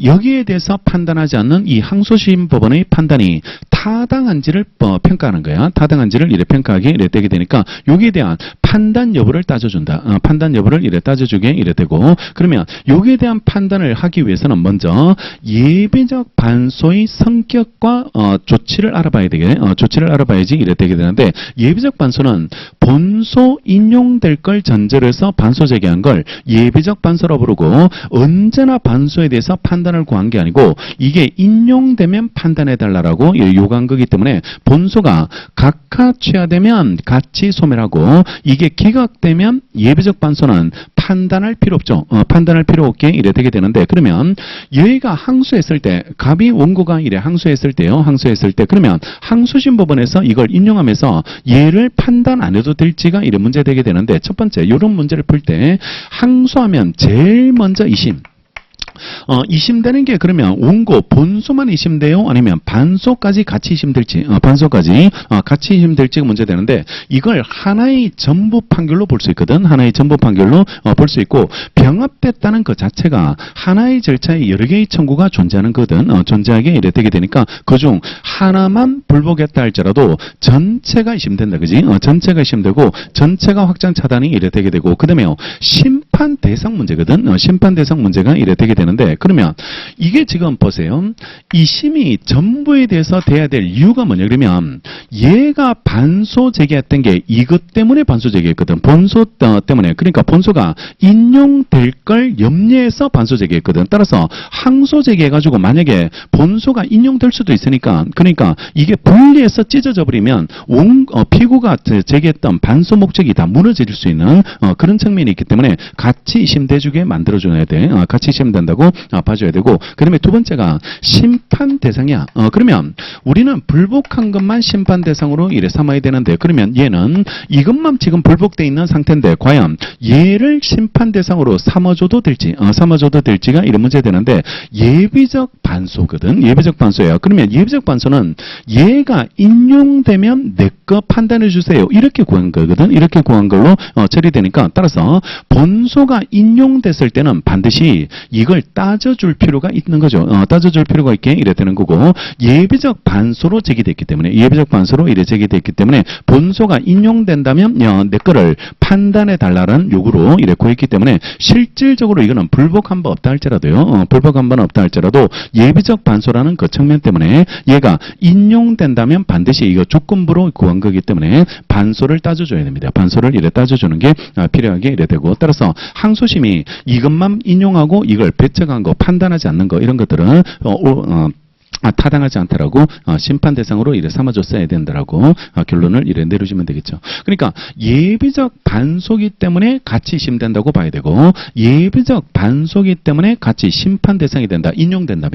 여기에 대해서 판단하지 않는 이 항소심 법원의 판단이 타당한지를 평가하는 거야. 타당한지를 이래 평가하게 이래 되게 되니까 여기에 대한 판단 여부를 따져준다. 판단 여부를 이래 따져주게 이래 되고 그러면 여기에 대한 판단을 하기 위해서는 먼저 예비적 반소의 성격과 조치를 알아봐야 되게 조치를 알아봐야지 이래 되게 되는데 예비적 반소는 본소 인용될 걸 전제로 해서 반소 제기한 걸 예비적 반소라고 부르고 언제나 반소에 대해서 판단을 구한 게 아니고 이게 인용되면 판단해달라고 요구한 거기 때문에 본소가 각하취하되면 같이 소멸하고 이게 기각되면 예비적 반소는 판단할 필요 없죠. 판단할 필요 없게 이래 되게 되는데 그러면 여기가 항소했을 때 갑이 원고가 이래 항소했을 때요. 항소했을 때 그러면 항소심 법원에서 이걸 인용하면서 얘를 판단 안 해도 될지가 이래 문제되게 되는데 첫 번째 이런 문제를 풀 때 항소하면 제일 먼저 2심. 2심되는 게 그러면 원고 본소만 2심돼요? 아니면 반소까지 같이 2심될지 반소까지 같이 2심될지가 문제되는데 이걸 하나의 전부 판결로 볼 수 있거든. 하나의 전부 판결로 볼 수 있고 병합됐다는 그 자체가 하나의 절차에 여러 개의 청구가 존재하는 거든. 존재하게 이래 되게 되니까 그중 하나만 불복했다 할지라도 전체가 2심된다. 그지? 전체가 2심되고 전체가 확장 차단이 이래 되게 되고 그 다음에 심판 대상 문제거든. 심판 대상 문제가 이래 되게 되는데 그러면 이게 지금 보세요. 이 심이 전부에 대해서 돼야 될 이유가 뭐냐 그러면 얘가 반소 제기했던 게 이것 때문에 반소 제기했거든. 본소 때문에. 그러니까 본소가 인용될 걸 염려해서 반소 제기했거든. 따라서 항소 제기해가지고 만약에 본소가 인용될 수도 있으니까 그러니까 이게 분리해서 찢어져 버리면 피고가 제기했던 반소 목적이 다 무너질 수 있는 그런 측면이 있기 때문에 같이 심대주게 만들어줘야 돼. 같이 심된다고 봐줘야 되고 그 다음에 두 번째가 심판 대상이야. 그러면 우리는 불복한 것만 심판 대상으로 이래 삼아야 되는데 그러면 얘는 이것만 지금 불복돼 있는 상태인데 과연 얘를 심판 대상으로 삼아줘도 될지가 이런 문제 되는데 예비적 반소거든. 예비적 반소예요. 그러면 예비적 반소는 얘가 인용되면 내 거 판단해 주세요. 이렇게 구한 거거든. 이렇게 구한 걸로 처리되니까 따라서 본소가 인용됐을 때는 반드시 이걸 따져줄 필요가 있는 거죠. 따져줄 필요가 있게 이래 되는 거고 예비적 반소로 제기됐기 때문에 예비적 반소로 이래 제기됐기 때문에 본소가 인용된다면 내 거를 판단해 달라는 요구로 이래 구했기 때문에 실질적으로 이거는 불복한 바 없다 할지라도요. 불복한 바는 없다 할지라도 예비적 반소라는 그 측면 때문에 얘가 인용된다면 반드시 이거 조건부로 구한 거기 때문에 반소를 따져줘야 됩니다. 반소를 이래 따져주는 게 필요하게 이래 되고 따라서 항소심이 이것만 인용하고 이걸 배척한 거, 판단하지 않는 거 이런 것들은 타당하지 않다라고 심판 대상으로 이래 삼아줬어야 된다라고 결론을 이래 내려주면 되겠죠. 그러니까 예비적 반소기 때문에 같이 심된다고 봐야 되고 예비적 반소기 때문에 같이 심판 대상이 된다. 인용된다.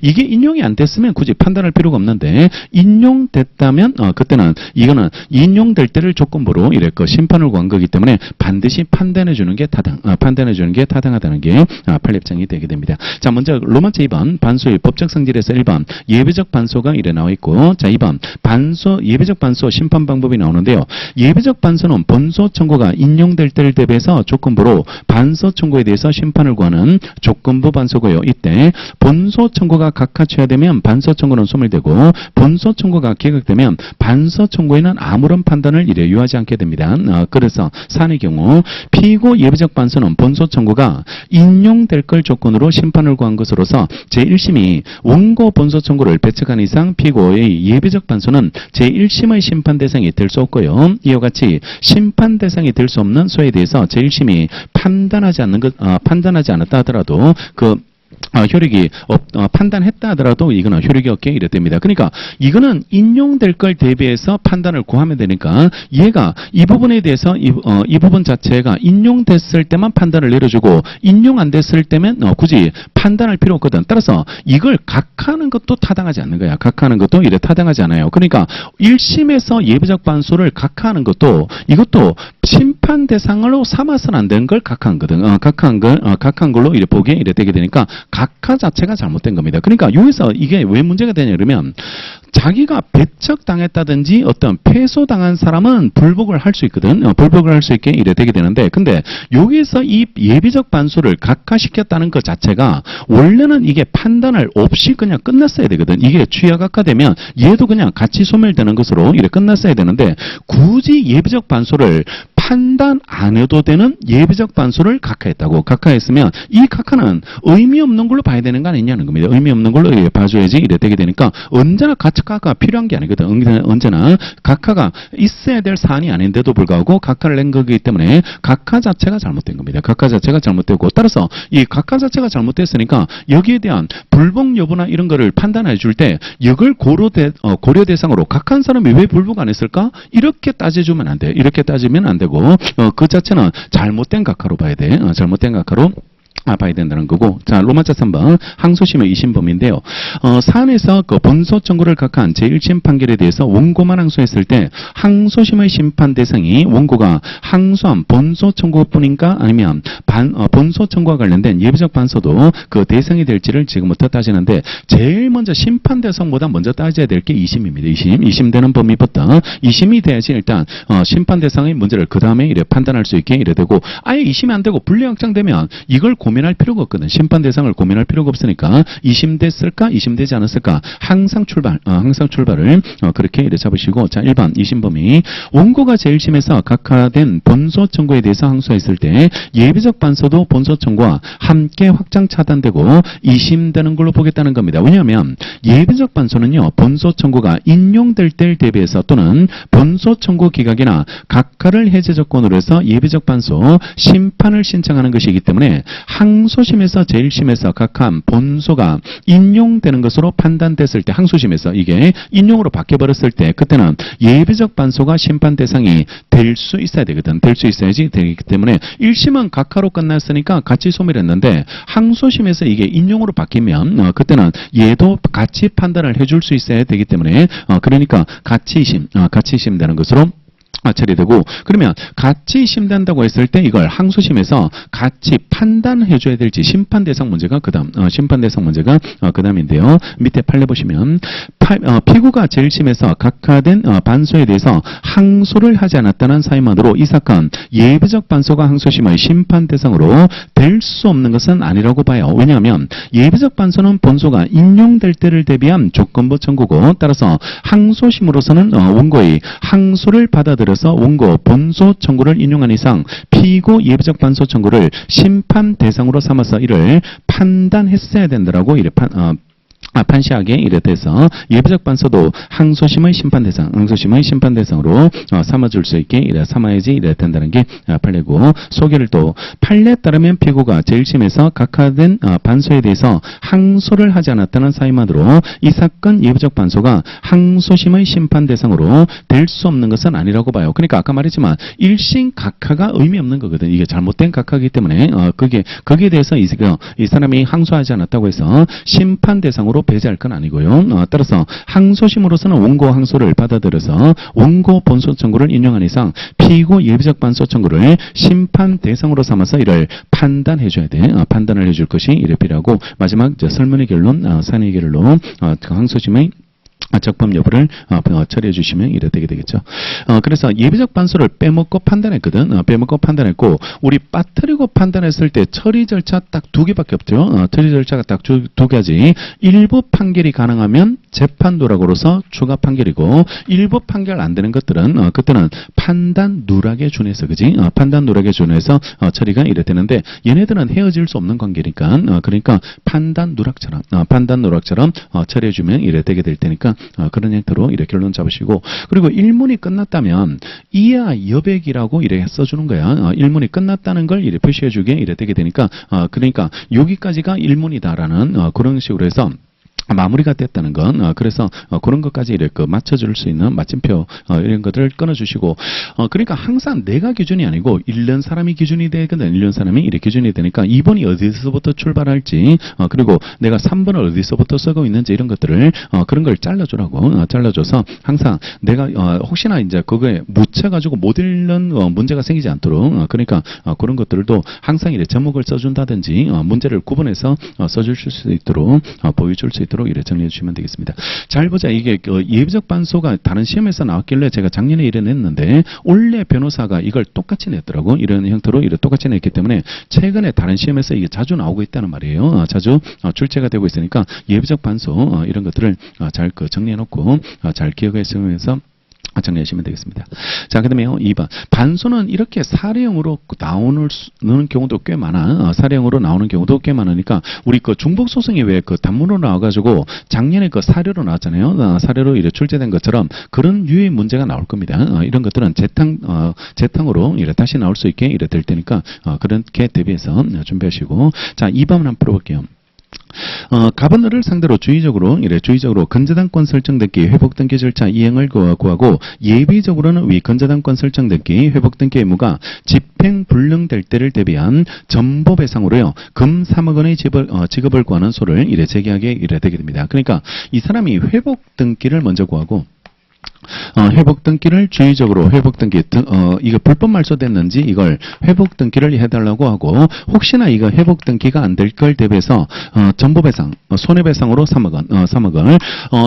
이게 인용이 안 됐으면 굳이 판단할 필요가 없는데 인용됐다면 그때는 이거는 인용될 때를 조건부로 이래 심판을 구한 거기 때문에 반드시 판단해 주는 게 타당하다는 게 판례입장이 되게 됩니다. 자, 먼저 로마체 2번 반소의 법적 성질에서 1번 예비적 반소가 이래 나와 있고 자 2번 예비적 반소 심판 방법이 나오는데요. 예비적 반소는 본소 청구가 인용될 때를 대비해서 조건부로 반소 청구에 대해서 심판을 구하는 조건부 반소고요. 이때 본소 청구가 각하취하되면 반소 청구는 소멸되고 본소 청구가 기각되면 반소 청구에는 아무런 판단을 이래 유하지 않게 됩니다. 그래서 사안의 경우 피고 예비적 반소는 본소 청구가 인용될 걸 조건으로 심판을 구한 것으로서 제1심이 원고 본소 청구를 배척한 이상 피고의 예비적 반소는 제1심의 심판 대상이 될 수 없고요. 이와 같이 심판 대상이 될 수 없는 소에 대해서 제1심이 판단하지 않았다 하더라도 효력이 판단했다 하더라도 이거는 효력이 없게 이래 됩니다. 그러니까 이거는 인용될 걸 대비해서 판단을 구하면 되니까 얘가 이 부분에 대해서 이 부분 자체가 인용됐을 때만 판단을 내려주고 인용 안 됐을 때면 굳이 판단할 필요 없거든. 따라서 이걸 각하하는 것도 타당하지 않는 거야. 각하하는 것도 이래 타당하지 않아요. 그러니까 1심에서 예비적 반소를 각하하는 것도 이것도 심판 대상으로 삼아서는 안 되는 걸 각하한 거든. 각한 걸로 이래 보게 이래 되게 되니까 각하 자체가 잘못된 겁니다. 그러니까 여기서 이게 왜 문제가 되냐 그러면 자기가 배척당했다든지 어떤 패소당한 사람은 불복을 할 수 있거든. 불복을 할 수 있게 이래 되게 되는데 근데 여기서 이 예비적 반소를 각하시켰다는 것 자체가 원래는 이게 판단을 없이 그냥 끝났어야 되거든. 이게 취하각하되면 얘도 그냥 같이 소멸되는 것으로 이래 끝났어야 되는데 굳이 예비적 반소를 판단 안 해도 되는 예비적 반소를 각하했다고. 각하했으면 이 각하는 의미 없는 걸로 봐야 되는 거 아니냐는 겁니다. 의미 없는 걸로 봐줘야지 이래 되게 되니까 언제나 각하가 필요한 게 아니거든. 언제나 각하가 있어야 될 사안이 아닌데도 불구하고 각하를 낸 거기 때문에 각하 자체가 잘못된 겁니다. 각하 자체가 잘못되고 따라서 이 각하 자체가 잘못됐으니까 여기에 대한 불복 여부나 이런 거를 판단해 줄 때 이걸 고려 대상으로 각한 사람이 왜 불복 안 했을까? 이렇게 따져주면 안 돼. 이렇게 따지면 안 되고 그 자체는 잘못된 각하로 봐야 돼. 잘못된 각하로 봐야 된다는 거고. 자, 로마자 3번 항소심의 이심범인데요. 사안에서 그 본소 청구를 각한 제1심 판결에 대해서 원고만 항소했을 때 항소심의 심판 대상이 원고가 항소한 본소 청구뿐인가 아니면 본소 청구와 관련된 예비적 반소도 그 대상이 될지를 지금부터 따지는데 제일 먼저 심판 대상보다 먼저 따져야 될 게 2심입니다. 2심 되는 범위부터 2심이 돼야지 일단 심판 대상의 문제를 그 다음에 이래 판단할 수 있게 이래 되고 아예 2심이 안 되고 불리확정되면 이걸 고민할 필요가 없거든. 심판 대상을 고민할 필요가 없으니까 2심 됐을까? 2심 되지 않았을까? 항상 출발을 그렇게 이래 잡으시고 자 1번 2심 범위 원고가 제1심에서 각하된 본소 청구에 대해서 항소했을 때 예비적 반소도 본소 청구와 함께 확장 차단되고 2심 되는 걸로 보겠다는 겁니다. 왜냐하면 예비적 반소는요. 본소 청구가 인용될 때를 대비해서 또는 본소 청구 기각이나 각하를 해제 조건으로 해서 예비적 반소 심판을 신청하는 것이기 때문에 항소심에서 제1심에서 각한 본소가 인용되는 것으로 판단됐을 때 항소심에서 이게 인용으로 바뀌어버렸을 때 그때는 예비적 반소가 심판 대상이 될 수 있어야 되거든. 될 수 있어야지 되기 때문에 1심은 각하로 끝났으니까 같이 소멸했는데 항소심에서 이게 인용으로 바뀌면 그때는 얘도 같이 판단을 해줄 수 있어야 되기 때문에 그러니까 같이 심되는 것으로 처리되고 그러면 같이 심된다고 했을 때 이걸 항소심에서 같이 판단해 줘야 될지 심판 대상 문제가 그다음 심판 대상 문제가 그다음인데요. 밑에 판례 보시면 피고가 제1심에서 각하된 반소에 대해서 항소를 하지 않았다는 사유만으로 이 사건 예비적 반소가 항소심의 심판 대상으로 될 수 없는 것은 아니라고 봐요. 왜냐하면 예비적 반소는 본소가 인용될 때를 대비한 조건부 청구고 따라서 항소심으로서는 원고의 항소를 받아들여서 원고 본소 청구를 인용한 이상 피고 예비적 반소 청구를 심판 대상으로 삼아서 이를 판단했어야 된다라고 이래 판시하게 이래 돼서 예비적 반소도 항소심의 심판 대상으로 삼아줄 수 있게 이래 삼아야지 이래 된다는 게 판례고 소개를 또 판례에 따르면 피고가 제1심에서 각하된 반소에 대해서 항소를 하지 않았다는 사유만으로 이 사건 예비적 반소가 항소심의 심판 대상으로 될 수 없는 것은 아니라고 봐요. 그러니까 아까 말했지만 1심 각하가 의미 없는 거거든. 이게 잘못된 각하이기 때문에 거기에 대해서 이 사람이 항소하지 않았다고 해서 심판 대상으로 배제할 건 아니고요. 따라서 항소심으로서는 원고 항소를 받아들여서 원고 본소 청구를 인용한 이상 피고 예비적 반소 청구를 심판 대상으로 삼아서 이를 판단해 줘야 돼. 판단을 해줄 것이 이래 필요하고 마지막 설문의 결론, 사안의 결론 항소심의 적법 여부를 처리해 주시면 이래 되게 되겠죠. 그래서 예비적 반소를 빼먹고 판단했거든. 빼먹고 판단했고 우리 빠뜨리고 판단했을 때 처리 절차 딱 2개밖에 없죠. 처리 절차가 딱 2가지. 일부 판결이 가능하면 재판 도락으로서 추가 판결이고 일부 판결 안 되는 것들은 그때는 판단 누락에 준해서 그지? 판단 누락에 준해서 처리가 이래 되는데 얘네들은 헤어질 수 없는 관계니까 그러니까 판단 누락처럼 처리해 주면 이래 되게 될 테니까 그런 형태로 이렇게 결론 잡으시고 그리고 일문이 끝났다면 이하 여백이라고 이렇게 써주는 거야. 일문이 끝났다는 걸 이렇게 표시해주게 이래 되게 되니까 그러니까 여기까지가 일문이다라는 그런 식으로 해서 마무리가 됐다는 건 그래서 그런 것까지 이렇게 맞춰줄 수 있는 마침표 이런 것들을 끊어주시고 그러니까 항상 내가 기준이 아니고 1년 사람이 기준이 되거든. 1년 사람이 이렇게 기준이 되니까 2번이 어디서부터 출발할지 그리고 내가 3번을 어디서부터 쓰고 있는지 이런 것들을 그런 걸 잘라주라고 잘라줘서 항상 내가 혹시나 이제 그거에 묻혀가지고 못 읽는 문제가 생기지 않도록 그러니까 그런 것들도 항상 이렇게 제목을 써준다든지 문제를 구분해서 써주실 수 있도록 보여줄 수 있도록 이렇게 정리해 주시면 되겠습니다. 잘 보자. 이게 예비적 반소가 다른 시험에서 나왔길래 제가 작년에 이래 냈는데 올해 변호사가 이걸 똑같이 냈더라고. 이런 형태로 이렇게 똑같이 냈기 때문에 최근에 다른 시험에서 이게 자주 나오고 있다는 말이에요. 자주 출제가 되고 있으니까 예비적 반소 이런 것들을 잘 정리해 놓고 잘 기억해 쓰면서 정리하시면 되겠습니다. 자, 그 다음에 2번. 반소는 이렇게 사례형으로 나오는 경우도 꽤 많아. 사례형으로 나오는 경우도 꽤 많으니까, 우리 그 중복소송이 왜 그 단문으로 나와가지고 작년에 그 사례로 나왔잖아요. 사례로 이렇게 출제된 것처럼 그런 유의 문제가 나올 겁니다. 이런 것들은 재탕으로 이렇게 다시 나올 수 있게 이렇게 될 테니까, 그렇게 대비해서 준비하시고. 자, 2번 한번 풀어볼게요. 가번을 상대로 주의적으로 건재당권 설정 등기 회복 등기 절차 이행을 구하고 예비적으로는 위 건재당권 설정 등기 회복 등기 의무가 집행 불능될 때를 대비한 전보배상으로요 금 3억 원의 지급을 구하는 소를 이래 제기하게 이래 되게 됩니다. 그러니까 이 사람이 회복 등기를 먼저 구하고 회복 등기를 주의적으로 회복 등기 이거 불법 말소됐는지 이걸 회복 등기를 해달라고 하고, 혹시나 이거 회복 등기가 안 될 걸 대비해서 전보배상 손해배상으로 3억을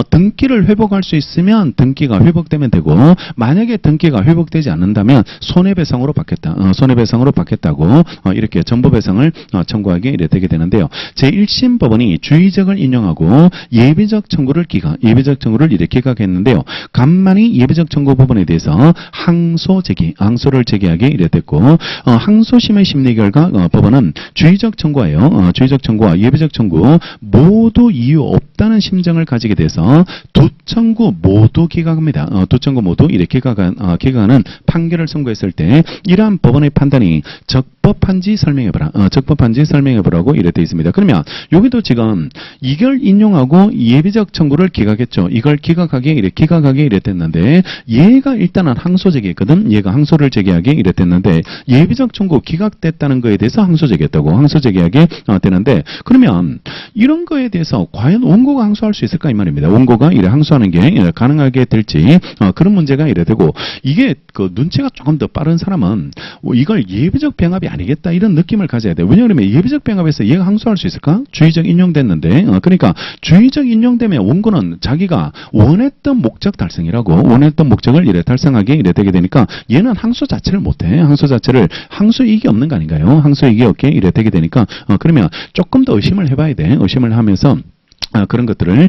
등기를 회복할 수 있으면 등기가 회복되면 되고, 만약에 등기가 회복되지 않는다면 손해배상으로 받겠다고 이렇게 전보배상을 청구하게 이래 되게 되는데요. 제1심 법원이 주의적을 인용하고 예비적 청구를 이렇게 기각했는데요. 간만이 예비적 청구 부분에 대해서 항소를 제기하게 이래 됐고, 항소심의 심리 결과 법원은 주의적 청구와 예비적 청구 모두 이유 없다는 심정을 가지게 돼서 두 청구 모두 기각합니다. 두 청구 모두 이렇게 기각하는 판결을 선고했을 때 이러한 법원의 판단이 적법한지 설명해보라고 이래 되어 있습니다. 그러면 여기도 지금 이걸 인용하고 예비적 청구를 기각했죠. 이걸 기각하게 이래 됐는데, 얘가 일단은 항소 제기했거든. 얘가 항소를 제기하게 이래 됐는데, 예비적 청구 기각됐다는 거에 대해서 항소 제기하게 되는데, 그러면 이런 거에 대해서 과연 원고가 항소할 수 있을까 이 말입니다. 원고가 이래 항소하는 게 가능하게 될지 그런 문제가 이래 되고, 이게 그 눈치가 조금 더 빠른 사람은 이걸 예비적 병합이 아니겠다 이런 느낌을 가져야 돼요. 왜냐하면 예비적 병합에서 얘가 항소할 수 있을까? 주의적 인용됐는데, 그러니까 주의적 인용되면 원고는 자기가 원했던 목적 달성이라고, 원했던 목적을 이래 달성하게 이래 되게 되니까 얘는 항소 자체를 못해. 항소이익이 없는 거 아닌가요? 항소이익이 없게 이래 되게 되니까 그러면 조금 더 의심을 해봐야 돼. 의심을 하면서 그런 것들을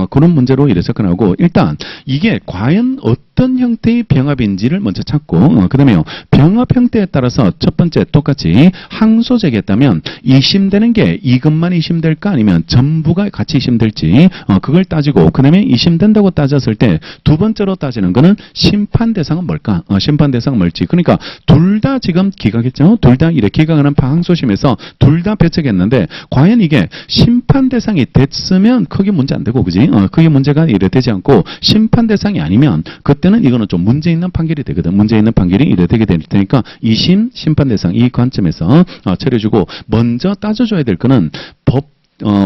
그런 문제로 이래 접근하고, 일단 이게 과연 어떤 형태의 병합인지를 먼저 찾고, 그 다음에 병합 형태에 따라서 첫 번째 똑같이 항소 제기했다면 2심되는 게 이것만 2심될까 아니면 전부가 같이 2심될지 그걸 따지고, 그 다음에 2심된다고 따졌을 때 두 번째로 따지는 거는 심판 대상은 뭘까? 심판 대상은 뭘지. 그러니까 둘 다 지금 기각했죠. 둘 다 이렇게 기각하는 항소심에서 둘 다 배척했는데, 과연 이게 심판 대상이 됐으면 크게 문제 안 되고, 그지? 크게 문제가 이래 되지 않고, 심판 대상이 아니면 그때는 이거는 좀 문제 있는 판결이 되거든. 문제 있는 판결이 이래 되게 될 테니까 2심 심판 대상 이 관점에서 처리해주고, 먼저 따져줘야 될 거는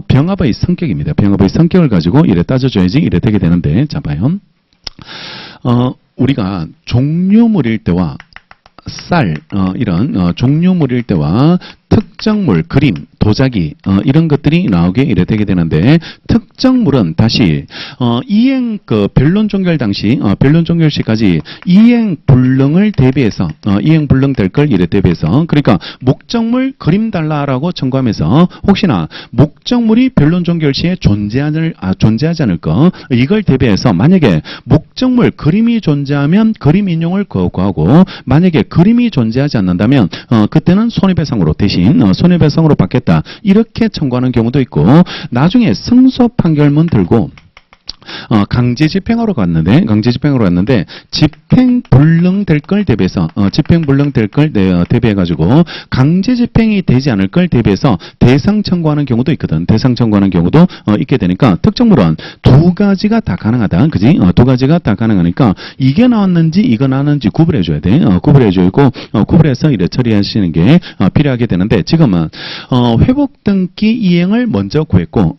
병합의 성격입니다. 병합의 성격을 가지고 이래 따져줘야지 이래 되게 되는데, 자 봐요. 우리가 종료물일 때와 이런 종료물일 때와 특정물, 그림, 도자기 이런 것들이 나오게 이래 되게 되는데, 특정물은 다시 이행 변론 종결 당시 변론 종결 시까지 이행 불능을 대비해서 이행 불능 될 걸 이래 대비해서, 그러니까 목적물 그림 달라라고 청구하면서 혹시나 목적물이 변론 종결 시에 존재하지 않을 거, 이걸 대비해서 만약에 목적물 그림이 존재하면 그림 인용을 거부하고, 만약에 그림이 존재하지 않는다면 그때는 손해배상으로 대신 손해배상으로 받겠다 이렇게 청구하는 경우도 있고, 나중에 승소 판결문 들고 강제 집행하러 갔는데 집행 불능될 걸 대비해서 집행 불능될 걸 대비해가지고 강제 집행이 되지 않을 걸 대비해서 대상 청구하는 경우도 있거든. 대상 청구하는 경우도 있게 되니까 특정물은 두 가지가 다 가능하다. 그지? 두 가지가 다 가능하니까 이게 나왔는지 이거 나왔는지 구분해줘야 돼. 구분해주고 구분해서 이래 처리하시는 게 필요하게 되는데 지금은 회복 등기 이행을 먼저 구했고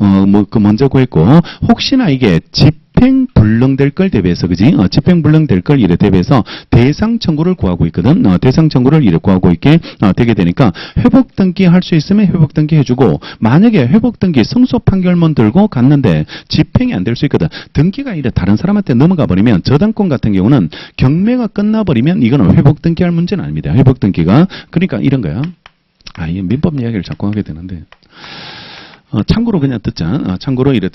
먼저 구했고 혹시나 이게 집행 불능될 걸 대비해서 그지? 집행 불능될 걸 이래 대비해서 대상 청구를 구하고 있거든. 대상 청구를 이래 구하고 있게 되게 되니까 회복 등기 할 수 있으면 회복 등기 해주고 만약에 회복 등기 승소 판결문 들고 갔는데 집행이 안 될 수 있거든. 등기가 이래 다른 사람한테 넘어가 버리면 저당권 같은 경우는 경매가 끝나버리면 이거는 회복 등기할 문제는 아닙니다. 회복 등기가 그러니까 이런 거야. 이 민법 이야기를 자꾸 하게 되는데. 참고로 그냥 듣자. 참고로 이래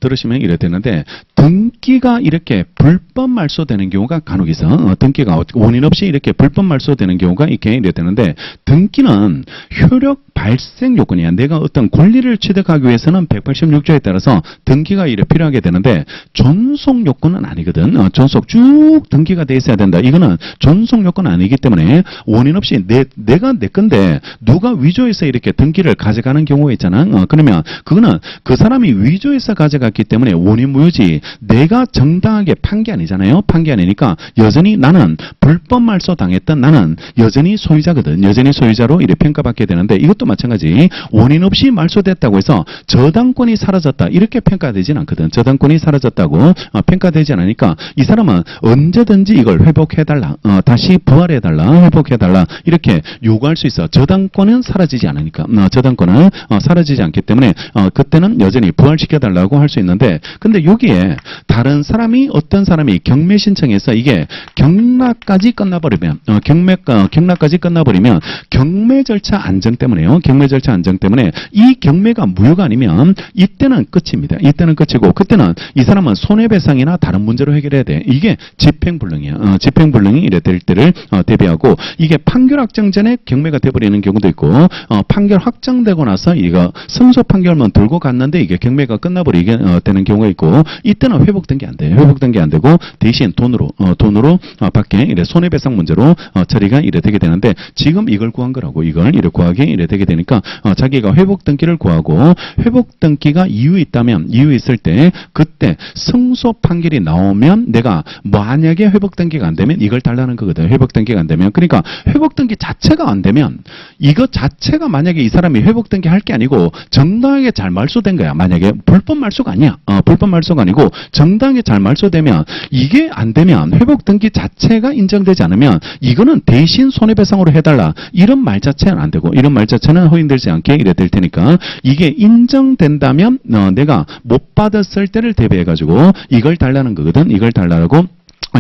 들으시면 이래 되는데 등기가 이렇게 불법 말소되는 경우가 간혹 있어. 등기가 원인 없이 이렇게 불법 말소되는 경우가 이렇게 이래 되는데 등기는 효력 발생 요건이야. 내가 어떤 권리를 취득하기 위해서는 186조에 따라서 등기가 이래 필요하게 되는데 존속 요건은 아니거든. 존속 쭉 등기가 돼 있어야 된다. 이거는 존속 요건 아니기 때문에 원인 없이 내가 내 건데 누가 위조해서 이렇게 등기를 가져가는 경우가 있잖아. 그러면 그거는 그 사람이 위조해서 가져갔기 때문에 원인 무효지 내가 정당하게 판 게 아니잖아요. 판 게 아니니까 여전히 나는 불법 말소 당했던 나는 여전히 소유자거든. 여전히 소유자로 이렇게 평가받게 되는데 이것도 마찬가지 원인 없이 말소됐다고 해서 저당권이 사라졌다 이렇게 평가되진 않거든. 저당권이 사라졌다고 평가되지 않으니까 이 사람은 언제든지 이걸 회복해달라 다시 부활해달라 회복해달라 이렇게 요구할 수 있어. 저당권은 사라지지 않으니까 저당권은 사라지지 않기 때문에 그때는 여전히 부활시켜달라고 할 수 있는데 근데 여기에 다른 사람이 어떤 사람이 경매 신청해서 이게 경락까지 끝나버리면 경락까지 끝나버리면 경매 절차 안정 때문에요. 경매 절차 안정 때문에 이 경매가 무효가 아니면 이때는 끝입니다. 이때는 끝이고 그때는 이 사람은 손해배상이나 다른 문제로 해결해야 돼. 이게 집행불능이야. 집행불능이 이래 될 때를 대비하고 이게 판결 확정 전에 경매가 돼버리는 경우도 있고 판결 확정되고 나서 이거 승소 판결만 들고 갔는데 이게 경매가 끝나버리게 되는 경우가 있고 이때는 회복등기 안 돼. 회복등기 안 되고 대신 돈으로 밖에 이래 손해배상 문제로 처리가 이래 되게 되는데 지금 이걸 구한 거라고 이걸 이래 구하게 이래 되게 되니까 자기가 회복등기를 구하고 회복등기가 이유 있다면 이유 있을 때 그때 승소 판결이 나오면 내가 만약에 회복등기가 안 되면 이걸 달라는 거거든. 회복등기가 안 되면 그러니까 회복등기 자체가 안 되면 이것 자체가 만약에 이 사람이 회복등기 할 게 아니고 정당하게 잘 말소된 거야. 만약에 불법 말소가 아니야. 불법 말소가 아니고 정당하게 잘 말소되면 이게 안 되면 회복등기 자체가 인정되지 않으면 이거는 대신 손해배상으로 해달라. 이런 말 자체는 안 되고 이런 말 자체는 허용되지 않게 이래 될 테니까 이게 인정된다면 내가 못 받았을 때를 대비해가지고 이걸 달라는 거거든. 이걸 달라고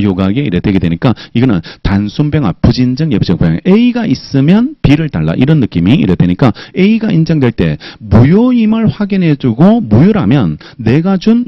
요구하게 이래 되게 되니까 이거는 단순병합, 부진정, 예비적 병합 A가 있으면 B를 달라 이런 느낌이 이래 되니까 A가 인정될 때 무효임을 확인해주고 무효라면 내가 준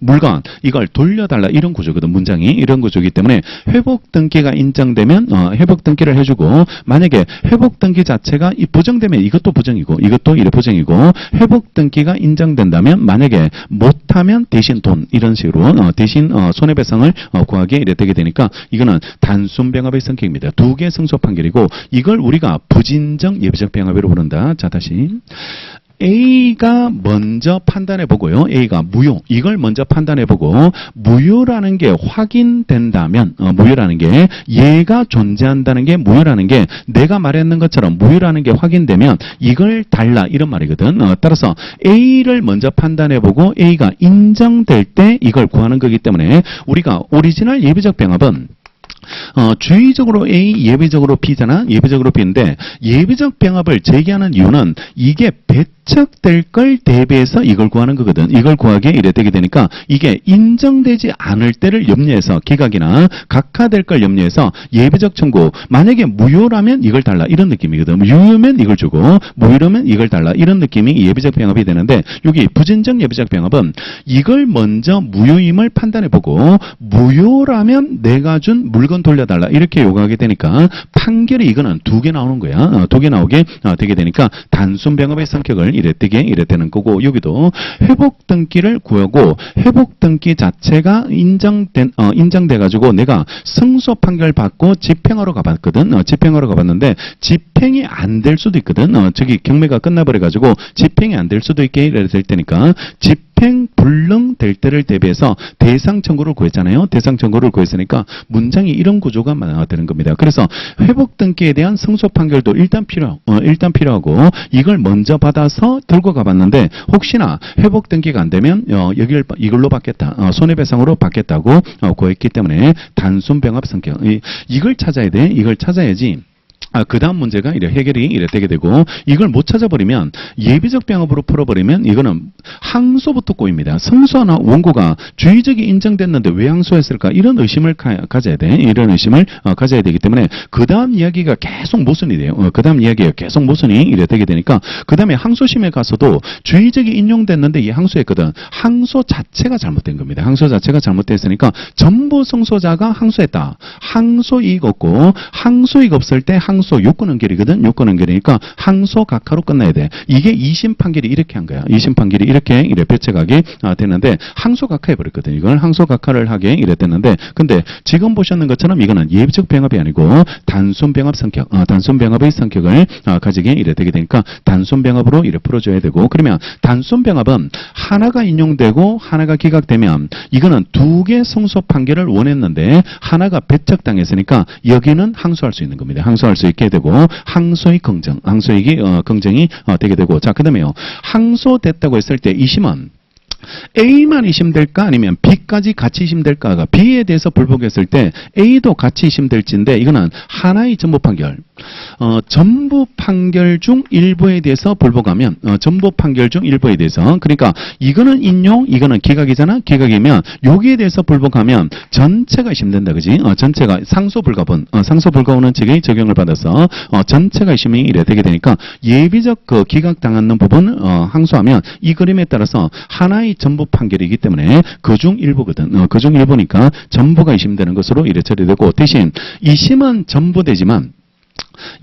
물건 이걸 돌려달라 이런 구조거든. 문장이 이런 구조이기 때문에 회복등기가 인정되면 회복등기를 해주고 만약에 회복등기 자체가 부정되면 이것도 부정이고 이것도 이래 부정이고 회복등기가 인정된다면 만약에 못하면 대신 돈 이런 식으로 대신 손해배상을 구하게 이래 되게 되니까 이거는 단순병합의 성격입니다. 두 개 승소 판결이고 이걸 우리가 부진정 예비적 병합으로 부른다. 자 다시 A가 먼저 판단해보고요. A가 무효. 이걸 먼저 판단해보고 무효라는 게 확인된다면 무효라는 게 얘가 존재한다는 게 무효라는 게 내가 말했는 것처럼 무효라는 게 확인되면 이걸 달라 이런 말이거든. 따라서 A를 먼저 판단해보고 A가 인정될 때 이걸 구하는 거기 때문에 우리가 오리지널 예비적 병합은 주의적으로 A, 예비적으로 B잖아. 예비적으로 B인데 예비적 병합을 제기하는 이유는 이게 배척될 걸 대비해서 이걸 구하는 거거든. 이걸 구하게 이래 되게 되니까 이게 인정되지 않을 때를 염려해서 기각이나 각하될 걸 염려해서 예비적 청구 만약에 무효라면 이걸 달라 이런 느낌이거든. 무효면 이걸 주고 무효라면 이걸 달라 이런 느낌이 예비적 병합이 되는데 여기 부진정 예비적 병합은 이걸 먼저 무효임을 판단해보고 무효라면 내가 준 물건 물건 돌려달라 이렇게 요구하게 되니까 판결이 이거는 두 개 나오는 거야. 두 개 나오게 되게 되니까 단순병합의 성격을 이랬되는 거고, 여기도 회복 등기를 구하고 회복 등기 자체가 인정돼 가지고 내가 승소 판결 받고 집행하러 가봤거든. 집행하러 가봤는데 집행이 안 될 수도 있거든. 저기 경매가 끝나버려 가지고 집행이 안 될 수도 있게 될 테니까 집행 불능 될 때를 대비해서 대상 청구를 구했잖아요. 대상 청구를 구했으니까 문장이 이런 구조가 되는 겁니다. 그래서 회복 등기에 대한 승소 판결도 일단 필요하고 이걸 먼저 받아서 들고 가봤는데 혹시나 회복 등기가 안 되면 이걸로 받겠다. 손해배상으로 받겠다고 구했기 때문에 단순병합 성격. 이걸 찾아야 돼. 이걸 찾아야지. 그 다음 문제가 해결이 되게 되고, 이걸 못 찾아버리면 예비적 병합으로 풀어버리면 이거는 항소부터 꼬입니다. 승소나 원고가 주의적이 인정됐는데 왜 항소했을까? 이런 의심을 가져야 돼. 이런 의심을 가져야 되기 때문에 그 다음 이야기가 계속 모순이 돼요. 그 다음 이야기가 계속 모순이 되게 되니까 그 다음에 항소심에 가서도 주의적이 인용됐는데 이 항소했거든. 항소 자체가 잘못된 겁니다. 항소 자체가 잘못됐으니까 전부 승소자가 항소했다. 항소이익 없고 항소이익 없을 때 항소 요건 연결이거든. 요건 연결이니까 항소 각하로 끝나야 돼. 이게 2심 판결이 이렇게 한 거야. 2심 판결이 이렇게 폐책하게 되는데 항소 각하 해버렸거든. 이걸 항소 각하를 하게 됐는데, 근데 지금 보셨는 것처럼 이거는 예비적 병합이 아니고 단순 병합 성격, 단순 병합의 성격을 가지게 되게 되니까 단순 병합으로 풀어줘야 되고, 그러면 단순 병합은 하나가 인용되고 하나가 기각되면 이거는 두 개 승소 판결을 원했는데 하나가 배척당했으니까 여기는 항소할 수 있는 겁니다. 항소할 수 있게 되고 항소익 긍정, 항소익이 긍정이 되게 되고, 자 그다음에요. 항소됐다고 했을 때 2심은 A만 이심될까 아니면 B까지 같이 이심될까가, B에 대해서 불복했을 때 A도 같이 이심될지인데 이거는 하나의 전부 판결, 전부 판결 중 일부에 대해서 불복하면 전부 판결 중 일부에 대해서, 그러니까 이거는 인용, 이거는 기각이잖아. 기각이면 여기에 대해서 불복하면 전체가 이심된다, 그지? 전체가 상소 불가분은 측의 적용을 받아서 전체가 이심이 되게 되니까 예비적 그 기각당하는 부분 항소하면 이 그림에 따라서 하나의 전부 판결이기 때문에 그중 일부거든. 그중 일부니까 전부가 이심되는 것으로 처리되고, 대신 이심은 전부 되지만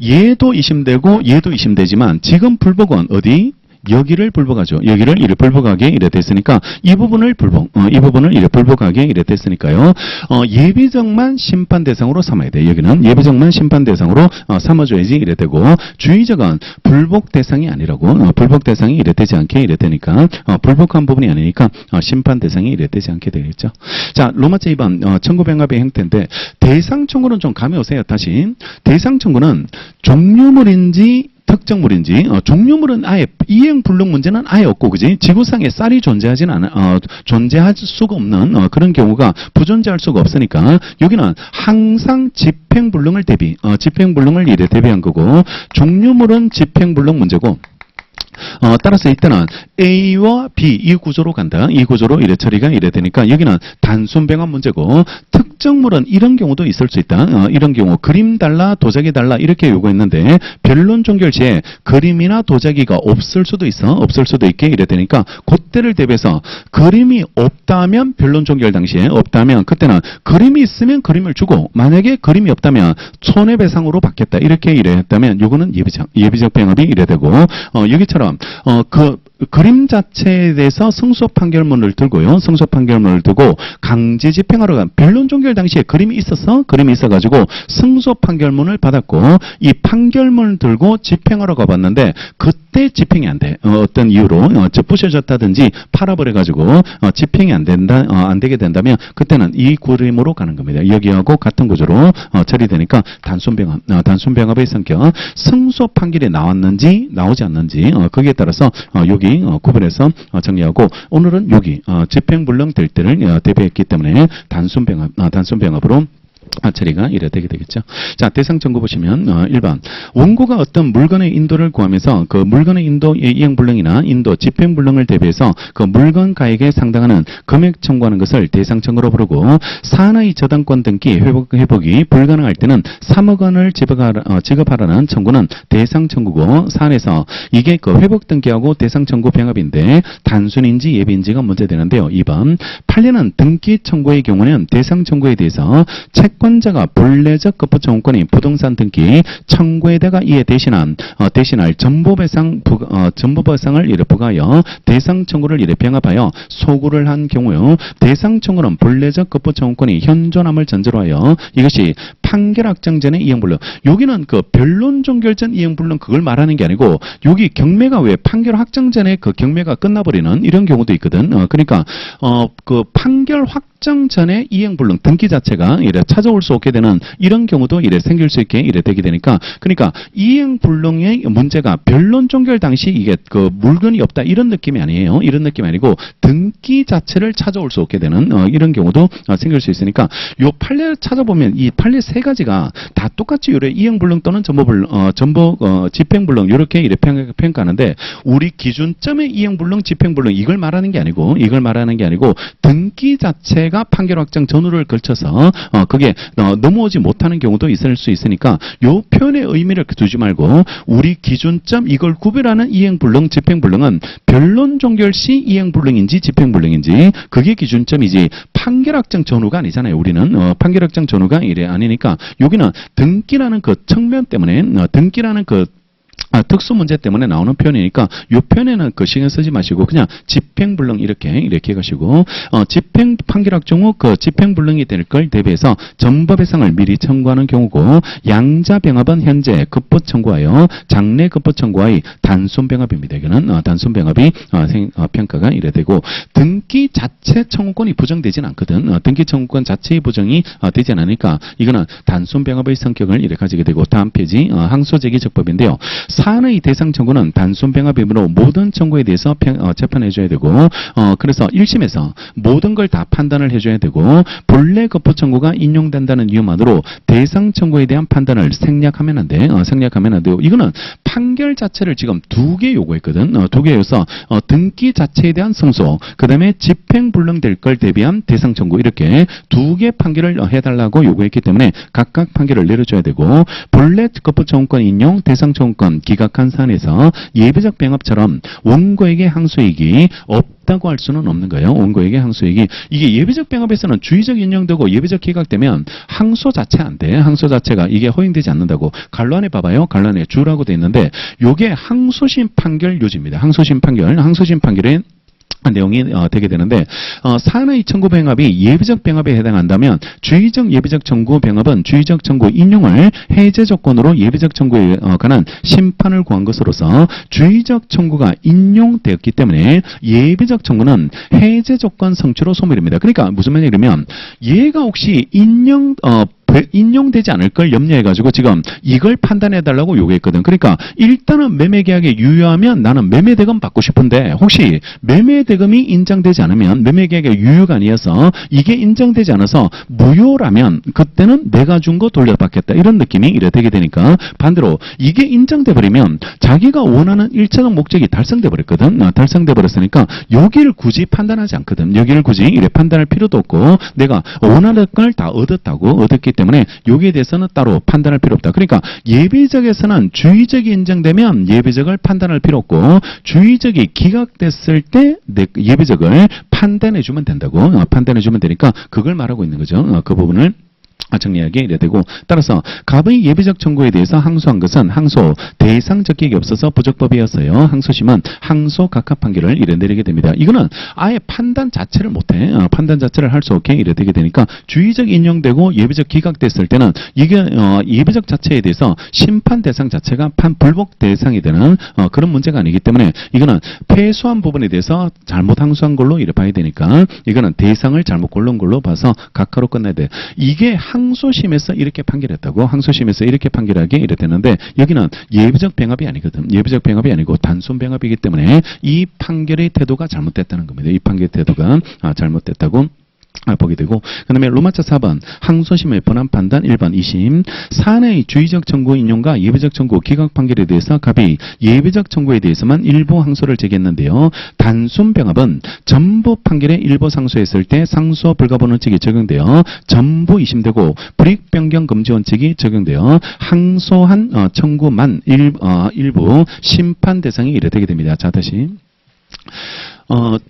얘도 이심되고 얘도 이심되지만 지금 불복은 어디? 여기를 불복하죠. 여기를 불복하게 됐으니까 이 부분을 불복하게 됐으니까요. 예비적만 심판 대상으로 삼아야 돼. 여기는 예비적만 심판 대상으로 삼아줘야지 되고, 주의적은 불복 대상이 아니라고, 불복 대상이 되지 않게 되니까 불복한 부분이 아니니까 심판 대상이 되지 않게 되겠죠. 자, 로마제 2번 청구병합의 형태인데, 대상 청구는 좀 감이 오세요. 다시 대상 청구는 종류물인지 특정물인지, 종류물은 아예 이행 불능 문제는 아예 없고, 그지? 지구상에 쌀이 존재할 수가 없는 그런 경우가 부존재할 수가 없으니까 여기는 항상 집행불능을 집행불능을 대비한 거고, 종류물은 집행불능 문제고, 따라서 이때는 A와 B 이 구조로 간다. 이 구조로 처리가 되니까 여기는 단순 병합 문제고, 특정물은 이런 경우도 있을 수 있다. 이런 경우 그림 달라 도자기 달라 이렇게 요구했는데 변론 종결 시에 그림이나 도자기가 없을 수도 있게 되니까 그때를 대비해서 그림이 없다면 변론 종결 당시에 없다면 그때는 그림이 있으면 그림을 주고, 만약에 그림이 없다면 손해배상으로 받겠다 이렇게 했다면 요거는 예비적 병합이 되고, 여기처럼 그 그림 자체에 대해서 승소 판결문을 들고요. 승소 판결문을 두고 강제 집행하러 간, 변론 종결 당시에 그림이 있어가지고 승소 판결문을 받았고, 이 판결문을 들고 집행하러 가봤는데 그때 집행이 안 돼. 어떤 이유로 부셔졌다든지 팔아버려가지고 집행이 안 되게 된다면 그때는 이 그림으로 가는 겁니다. 여기하고 같은 구조로 처리되니까 단순병합의 성격, 승소 판결이 나왔는지 나오지 않는지 거기에 따라서 여기 구분해서 정리하고, 오늘은 여기 집행불능 될 때를 대비했기 때문에 단순병합으로 처리가 되게 되겠죠. 자, 대상 청구 보시면 1번 원고가 어떤 물건의 인도를 구하면서 그 물건의 인도의 이행불능이나 인도 집행불능을 대비해서 그 물건 가액에 상당하는 금액 청구하는 것을 대상 청구로 부르고, 사안의 저당권 등기 회복이 불가능할 때는 3억 원을 지급하라는 청구는 대상 청구고, 사안에서 이게 그 회복 등기하고 대상 청구 병합인데 단순인지 예비인지가 문제되는데요. 2번 판례는 등기 청구의 경우는 대상 청구에 대해서 채권자가 본래적 급부 청구권이 부동산 등기 청구에 대가 이에 대신할 전부배상을 이래 부과하여 대상 청구를 이래 병합하여 소구를 한 경우요. 대상 청구는 본래적 급부 청구권이 현존함을 전제로 하여 이것이 판결 확정 전의 이행불능. 여기는 그 변론 종결 전 이행불능 그걸 말하는 게 아니고 여기 경매가 왜 판결 확정 전에 그 경매가 끝나버리는 이런 경우도 있거든. 그러니까 그 판결 확정 전에 이행불능 등기 자체가 이래 찾아올 수 없게 되는 이런 경우도 이래 생길 수 있게 이래 되게 되니까 그러니까 이행불능의 문제가 변론 종결 당시 이게 그 물건이 없다 이런 느낌이 아니에요. 이런 느낌이 아니고 등기 자체를 찾아올 수 없게 되는 이런 경우도 생길 수 있으니까 요 판례 찾아보면 이 판례 세 가지가 다 똑같이 요래 이행불능 또는 집행불능 이렇게 이래 평가하는데 우리 기준점의 이행불능, 집행불능 이걸 말하는 게 아니고 등기 자체가 판결 확정 전후를 걸쳐서 그게 넘어오지 못하는 경우도 있을 수 있으니까 요 표현의 의미를 두지 말고 우리 기준점 이걸 구별하는 이행불능, 집행불능은 변론 종결 시 이행불능인지 집행불능인지 그게 기준점이지 판결 확정 전후가 아니잖아요. 우리는 판결 확정 전후가 이래 아니니까 여기는 등기라는 그 측면 때문에 등기라는 그 특수 문제 때문에 나오는 표현이니까 이 표현에는 그 신경 쓰지 마시고 그냥 집행불능 이렇게 가시고 집행 판결 확정 후 그 집행불능이 될 걸 대비해서 전부배상을 미리 청구하는 경우고 양자병합은 현재 급부 청구하여 장래 급부 청구하의 단순병합입니다. 이거는 단순병합이 평가가 이래 되고 등기 자체 청구권이 부정되지는 않거든. 등기 청구권 자체의 부정이 되지 않으니까 이거는 단순병합의 성격을 이래 가지게 되고 다음 페이지 항소제기적법인데요. 사안의 대상 청구는 단순병합이므로 모든 청구에 대해서 재판해줘야 되고 그래서 1심에서 모든 걸 다 판단을 해줘야 되고 본래 급부 청구가 인용된다는 이유만으로 대상 청구에 대한 판단을 생략하면 안 돼. 생략하면 안 돼요. 이거는 판결 자체를 지금 두 개 요구했거든. 두 개여서 등기 자체에 대한 승소 그 다음에 집행불능 될 걸 대비한 대상 청구 이렇게 두 개 판결을 해달라고 요구했기 때문에 각각 판결을 내려줘야 되고 본래 급부 청구권 인용 대상 청구권 기각한 사안에서 예비적 병합처럼 원고에게 항소이익이 없다고 할 수는 없는 거예요. 원고에게 항소이익이 이게 예비적 병합에서는 주의적 인용되고 예비적 기각되면 항소 자체 안 돼. 항소 자체가 이게 허용되지 않는다고 갈란에 봐봐요. 갈란에 주라고 돼 있는데 요게 항소심 판결 요지입니다. 항소심 판결에 내용이 되게 되는데 사안의 청구 병합이 예비적 병합에 해당한다면 주의적 예비적 청구 병합은 주의적 청구 인용을 해제 조건으로 예비적 청구에 관한 심판을 구한 것으로서 주의적 청구가 인용되었기 때문에 예비적 청구는 해제 조건 성취로 소멸입니다. 그러니까 무슨 말이냐면 얘가 혹시 인용되지 않을 걸 염려해가지고 지금 이걸 판단해달라고 요구했거든. 그러니까 일단은 매매계약에 유효하면 나는 매매대금 받고 싶은데 혹시 매매대금이 인정되지 않으면 매매계약에 유효가 아니어서 이게 인정되지 않아서 무효라면 그때는 내가 준 거 돌려받겠다. 이런 느낌이 이래 되게 되니까 반대로 이게 인정돼 버리면 자기가 원하는 1차적 목적이 달성돼 버렸거든. 달성돼 버렸으니까 여기를 굳이 판단하지 않거든. 여기를 굳이 이래 판단할 필요도 없고 내가 원하는 걸 다 얻었기 때문에 여기에 대해서는 따로 판단할 필요 없다. 그러니까 예비적에서는 주의적이 인정되면 예비적을 판단할 필요 없고 주의적이 기각됐을 때 예비적을 판단해주면 된다고. 판단해주면 되니까 그걸 말하고 있는 거죠. 그 부분을 정리하게 이래 되고 따라서 갑의 예비적 청구에 대해서 항소한 것은 항소 대상 적격이 없어서 부적법이었어요. 항소심은 항소 각하 판결을 이래 내리게 됩니다. 이거는 아예 판단 자체를 못해. 판단 자체를 할 수 없게 이래 되게 되니까 주의적 인용되고 예비적 기각됐을 때는 이게 예비적 자체에 대해서 심판 대상 자체가 불복 대상이 되는 그런 문제가 아니기 때문에 이거는 패소한 부분에 대해서 잘못 항소한 걸로 이래 봐야 되니까 이거는 대상을 잘못 고른 걸로 봐서 각하로 끝내야 돼. 이게 항소심에서 이렇게 판결했다고. 항소심에서 이렇게 판결하게 이래 되는데 여기는 예비적 병합이 아니거든. 예비적 병합이 아니고 단순 병합이기 때문에 이 판결의 태도가 잘못됐다는 겁니다. 이 판결의 태도가 잘못됐다고 보게 되고 그 다음에 로마자 4번 항소심의 본안 판단 1번 2심 사안의 주의적 청구 인용과 예비적 청구 기각 판결에 대해서 갑이 예비적 청구에 대해서만 일부 항소를 제기했는데요. 단순 병합은 전부 판결에 일부 상소했을 때 상소 불가분 원칙이 적용되어 전부 2심되고 불이익 변경 금지 원칙이 적용되어 항소한 청구만 일부 심판 대상이 이래 되게 됩니다. 자 다시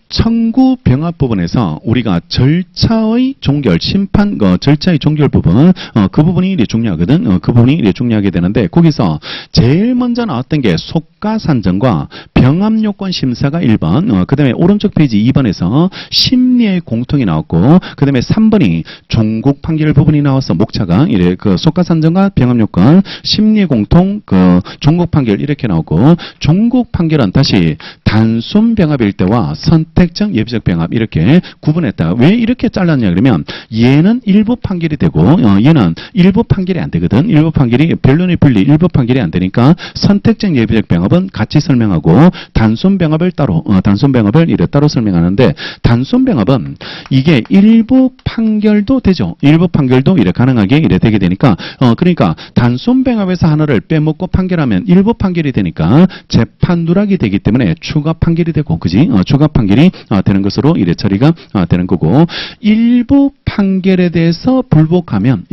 청구 병합 부분에서 우리가 절차의 종결, 심판, 절차의 종결 부분, 그 부분이 이제 중요하거든. 그 부분이 이제 중요하게 되는데, 거기서 제일 먼저 나왔던 게 속가산정과 병합요건 심사가 1번, 그 다음에 오른쪽 페이지 2번에서 심리의 공통이 나왔고, 그 다음에 3번이 종국 판결 부분이 나와서 목차가 이래 그 속가산정과 병합요건, 심리의 공통, 그 종국 판결 이렇게 나오고, 종국 판결은 다시 단순 병합일 때와 선택적 예비적 병합 이렇게 구분했다. 왜 이렇게 잘랐냐 그러면 얘는 일부 판결이 되고 얘는 일부 판결이 안 되거든. 일부 판결이 변론의 분리 일부 판결이 안 되니까 선택적 예비적 병합은 같이 설명하고 단순 병합을 따로 단순 병합을 이래 따로 설명하는데 단순 병합은 이게 일부 판결도 되죠. 일부 판결도 이래 가능하게 이래 되게 되니까 그러니까 단순 병합에서 하나를 빼먹고 판결하면 일부 판결이 되니까 재판 누락이 되기 때문에 추가 판결이 되고 그지? 추가 판결이 되는 것으로 이래 처리가 되는 거고 일부 판결에 대해서 불복하면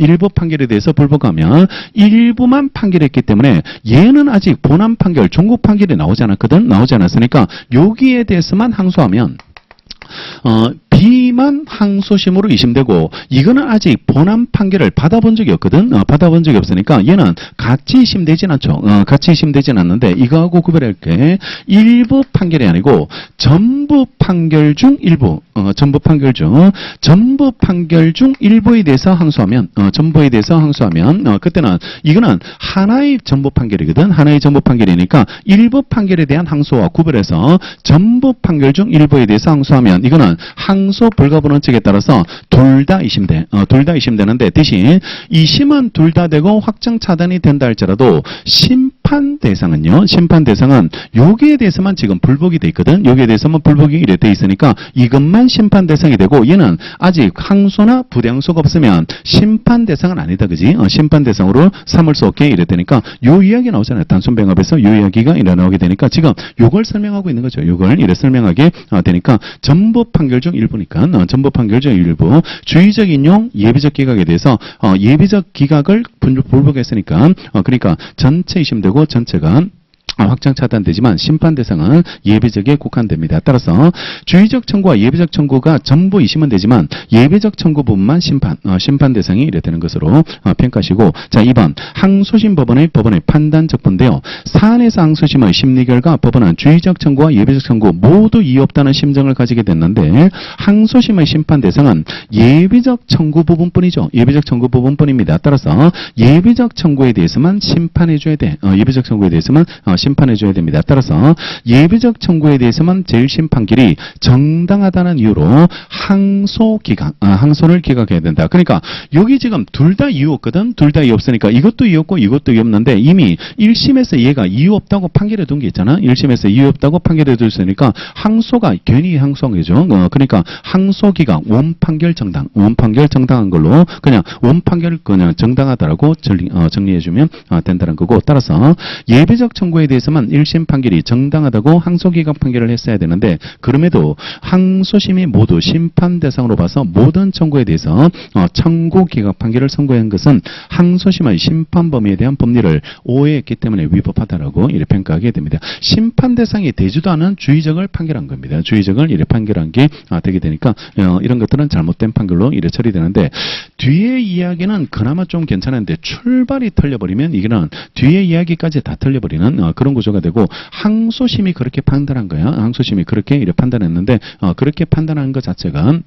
일부만 판결했기 때문에 얘는 아직 본안 판결, 종국 판결이 나오지 않았거든. 나오지 않았으니까 여기에 대해서만 항소하면 B만 항소심으로 이심되고 이거는 아직 본안 판결을 받아본 적이 없거든. 받아본 적이 없으니까 얘는 같이 이심되진 않죠. 같이 이심되진 않는데 이거하고 구별할 게 일부 판결이 아니고 전부 판결 중 일부 전부 판결 중 일부에 대해서 항소하면 그때는 이거는 하나의 전부 판결이거든. 하나의 전부 판결이니까 일부 판결에 대한 항소와 구별해서 전부 판결 중 일부에 대해서 항소하면 이거는 항소 불가분 원칙에 따라서 둘 다 이심돼. 둘 다 이심되는데 대신 이심은 둘 다 되고 확정 차단이 된다 할지라도 심판 대상은 여기에 대해서만 지금 불복이 돼 있거든. 여기에 대해서만 불복이 이래 돼 있으니까 이것만 심판 대상이 되고 얘는 아직 항소나 부대항소가 없으면 심판 대상은 아니다. 그지? 심판 대상으로 삼을 수 없게 이래 되니까 요 이야기 나오잖아요. 단순병합에서 요 이야기가 이래 나오게 되니까 지금 요걸 설명하고 있는 거죠. 요걸 이래 설명하게 되니까 전부 판결 중 일부니까 전부 판결 중 일부 주의적 인용 예비적 기각에 대해서 예비적 기각을 불복했으니까 그러니까 전체 이심되고 전체가 확정 차단되지만 심판 대상은 예비적에 국한됩니다. 따라서 주의적 청구와 예비적 청구가 전부 이심은 되지만 예비적 청구 부분만 심판 대상이 이래 되는 것으로 평가하시고 자 2번 항소심 법원의 판단 적분인데요. 사안에서 항소심의 심리 결과 법원은 주의적 청구와 예비적 청구 모두 이유 없다는 심정을 가지게 됐는데 항소심의 심판 대상은 예비적 청구 부분뿐이죠. 예비적 청구 부분뿐입니다. 따라서 예비적 청구에 대해서만 심판해줘야 돼. 예비적 청구에 대해서만 심판해줘야 됩니다. 따라서 예비적 청구에 대해서만 재일심 판결이 정당하다는 이유로 항소를 기각해야 된다. 그러니까 여기 지금 둘 다 이유 없거든. 둘 다 이유 없으니까 이것도 이유 없고 이것도 이유 없는데 이미 1심에서 얘가 이유 없다고 판결해 둔 게 있잖아. 1심에서 이유 없다고 판결해 뒀으니까 항소가 괜히 항소한 거죠. 그러니까 항소 기각 원판결 정당한 걸로 그냥 원판결 그냥 정당하다라고 정리해주면 된다는 거고 따라서 예비적 청구에 대해서만 1심 판결이 정당하다고 항소기각 판결을 했어야 되는데 그럼에도 항소심이 모두 심판 대상으로 봐서 모든 청구에 대해서 청구기각 판결을 선고한 것은 항소심의 심판 범위에 대한 법리를 오해했기 때문에 위법하다라고 이렇게 평가하게 됩니다. 심판 대상이 되지도 않은 주의적을 판결한 겁니다. 주의적을 이렇게 판결한 게 되게 되니까 이런 것들은 잘못된 판결로 이렇게 처리되는데 뒤에 이야기는 그나마 좀 괜찮은데 출발이 틀려버리면 이거는 뒤에 이야기까지 다 틀려버리는 그런 구조가 되고 항소심이 그렇게 판단한 거야. 항소심이 그렇게 이렇게 판단했는데 그렇게 판단한 것 자체가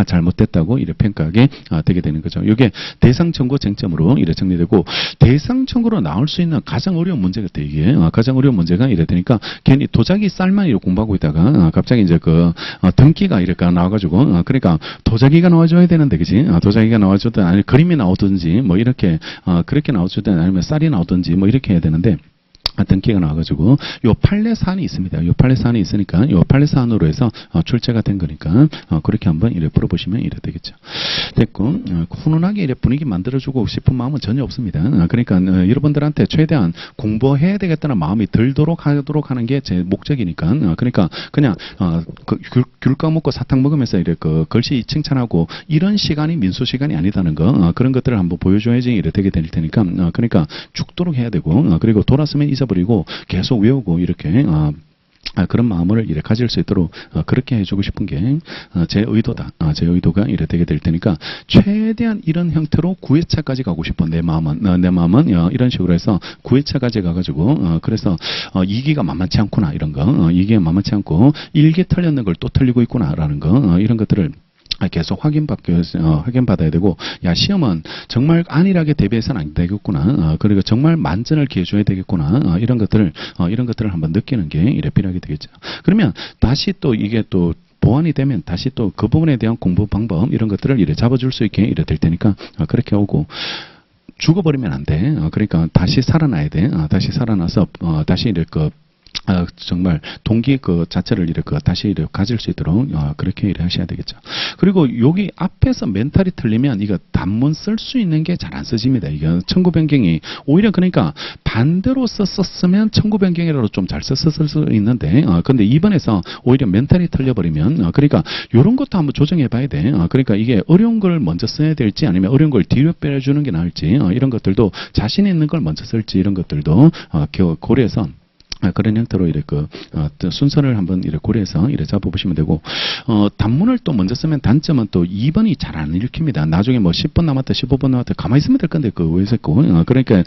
잘못됐다고 이렇게 평가하게 되게 되는 거죠. 이게 대상 청구 쟁점으로 이렇게 정리되고 대상 청구로 나올 수 있는 가장 어려운 문제 같아요. 이게 가장 어려운 문제가 이래 되니까 괜히 도자기 쌀만 이렇게 공부하고 있다가 갑자기 이제 그 등기가 이렇게 나와가지고 그러니까 도자기가 나와줘야 되는데 그지? 도자기가 나와주든 아니 그림이 나오든지 뭐 이렇게 그렇게 나와주든 아니면 쌀이 나오든지 뭐 이렇게 해야 되는데. 등기가 나와가지고 요 판례 사안이 있습니다. 요 판례 사안이 있으니까 요 판례 사안으로 해서 출제가 된 거니까 그렇게 한번 이래 풀어보시면 이래 되겠죠. 됐고 훈훈하게 이래 분위기 만들어주고 싶은 마음은 전혀 없습니다. 그러니까 여러분들한테 최대한 공부해야 되겠다는 마음이 들도록 하도록 하는 게 제 목적이니까 그러니까 그냥 귤 까먹고 사탕 먹으면서 이래 그 글씨 칭찬하고 이런 시간이 민수 시간이 아니다는 거 그런 것들을 한번 보여줘야지 이래 되게 될 테니까 그러니까 죽도록 해야 되고 그리고 돌았으면 잊어버리고 계속 외우고 이렇게 그런 마음을 이래 가질 수 있도록 그렇게 해주고 싶은 게 제 의도다. 제 의도가 이래 되게 될 테니까 최대한 이런 형태로 9회차까지 가고 싶어. 내 마음은 이런 식으로 해서 9회차까지 가가지고 그래서 2기가 만만치 않구나 이런 거 2기가 만만치 않고 1기 털렸는 걸 또 털리고 있구나라는 거 이런 것들을 계속 확인받아야 되고, 야, 시험은 정말 안일하게 대비해서는 안 되겠구나. 그리고 정말 만전을 기해줘야 되겠구나. 이런 것들을 한번 느끼는 게 이래 필요하게 되겠죠. 그러면 다시 또 이게 또 보완이 되면 다시 또 그 부분에 대한 공부 방법 이런 것들을 이래 잡아줄 수 있게 이래 될 테니까 그렇게 오고, 죽어버리면 안 돼. 그러니까 다시 살아나야 돼. 다시 살아나서 다시 이렇게 정말 동기 그 자체를 이렇게 다시 이렇게 가질 수 있도록 그렇게 일을 하셔야 되겠죠. 그리고 여기 앞에서 멘탈이 틀리면 이거 단문 쓸 수 있는 게 잘 안 써집니다. 이게 청구 변경이 오히려 그러니까 반대로 썼으면 청구 변경이라도 좀 잘 썼을 수 있는데 근데 이번에서 오히려 멘탈이 틀려버리면 그러니까 이런 것도 한번 조정해 봐야 돼. 그러니까 이게 어려운 걸 먼저 써야 될지 아니면 어려운 걸 뒤로 빼주는 게 나을지 이런 것들도 자신 있는 걸 먼저 쓸지 이런 것들도 고려해서 그런 형태로 이렇게 순서를 한번 이렇게 고려해서 이렇게 잡아보시면 되고, 단문을 또 먼저 쓰면 단점은 또 2번이 잘 안 읽힙니다. 나중에 뭐 10번 남았다, 15번 남았다, 가만히 있으면 될 건데, 왜 썼고, 그러니까,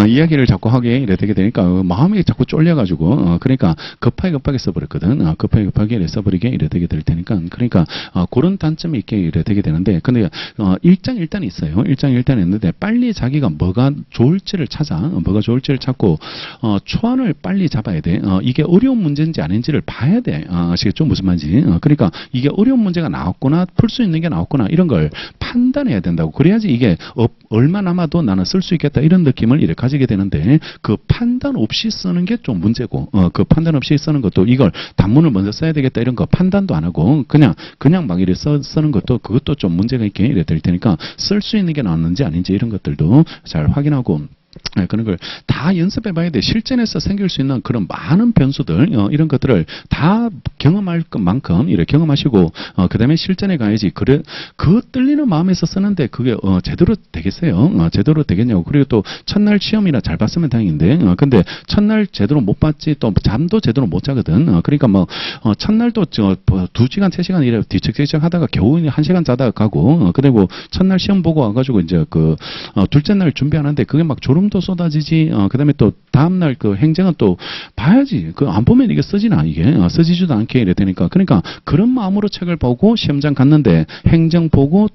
이야기를 자꾸 하게 이래 되게 되니까, 마음이 자꾸 쫄려가지고, 그러니까, 급하게 써버렸거든. 급하게 써버리게 이래 되게 될 테니까, 그러니까, 그런 단점이 있게 이래 되게 되는데, 근데, 일장일단이 있어요. 일장일단이 있는데, 빨리 자기가 뭐가 좋을지를 찾고, 초안을 빨리 잡아야 돼. 이게 어려운 문제인지 아닌지를 봐야 돼. 아시겠죠? 무슨 말인지. 그러니까 이게 어려운 문제가 나왔거나 풀 수 있는 게 나왔거나 이런 걸 판단해야 된다고. 그래야지 이게 얼마 남아도 나는 쓸 수 있겠다 이런 느낌을 이렇게 가지게 되는데 그 판단 없이 쓰는 게 좀 문제고 그 판단 없이 쓰는 것도 이걸 단문을 먼저 써야 되겠다 이런 거 판단도 안 하고 그냥 막 이렇게 쓰는 것도 그것도 좀 문제가 있게 이래 될 테니까 쓸 수 있는 게 나왔는지 아닌지 이런 것들도 잘 확인하고 그런 걸 다 연습해 봐야 돼. 실전에서 생길 수 있는 그런 많은 변수들, 이런 것들을 다 경험할 만큼, 이렇게 경험하시고, 그 다음에 실전에 가야지. 그래, 그 떨리는 마음에서 쓰는데 그게, 제대로 되겠어요? 제대로 되겠냐고. 그리고 또 첫날 시험이나 잘 봤으면 다행인데, 근데 첫날 제대로 못 봤지, 또 잠도 제대로 못 자거든. 그러니까 뭐, 첫날도 2시간, 3시간 이래 뒤척뒤척 하다가 겨우 1시간 자다가 가고, 그리고 첫날 시험 보고 와가지고 이제 둘째 날 준비하는데 그게 막 졸음도 쏟아지지. 그다음에 또 다음날 그 행정은 또 봐야지. 안 보면 이게 써지나 이게 써지지도 않게 이래 되니까 그러니까 그런 마음으로 책을 보고 시험장 갔는데 행정 보고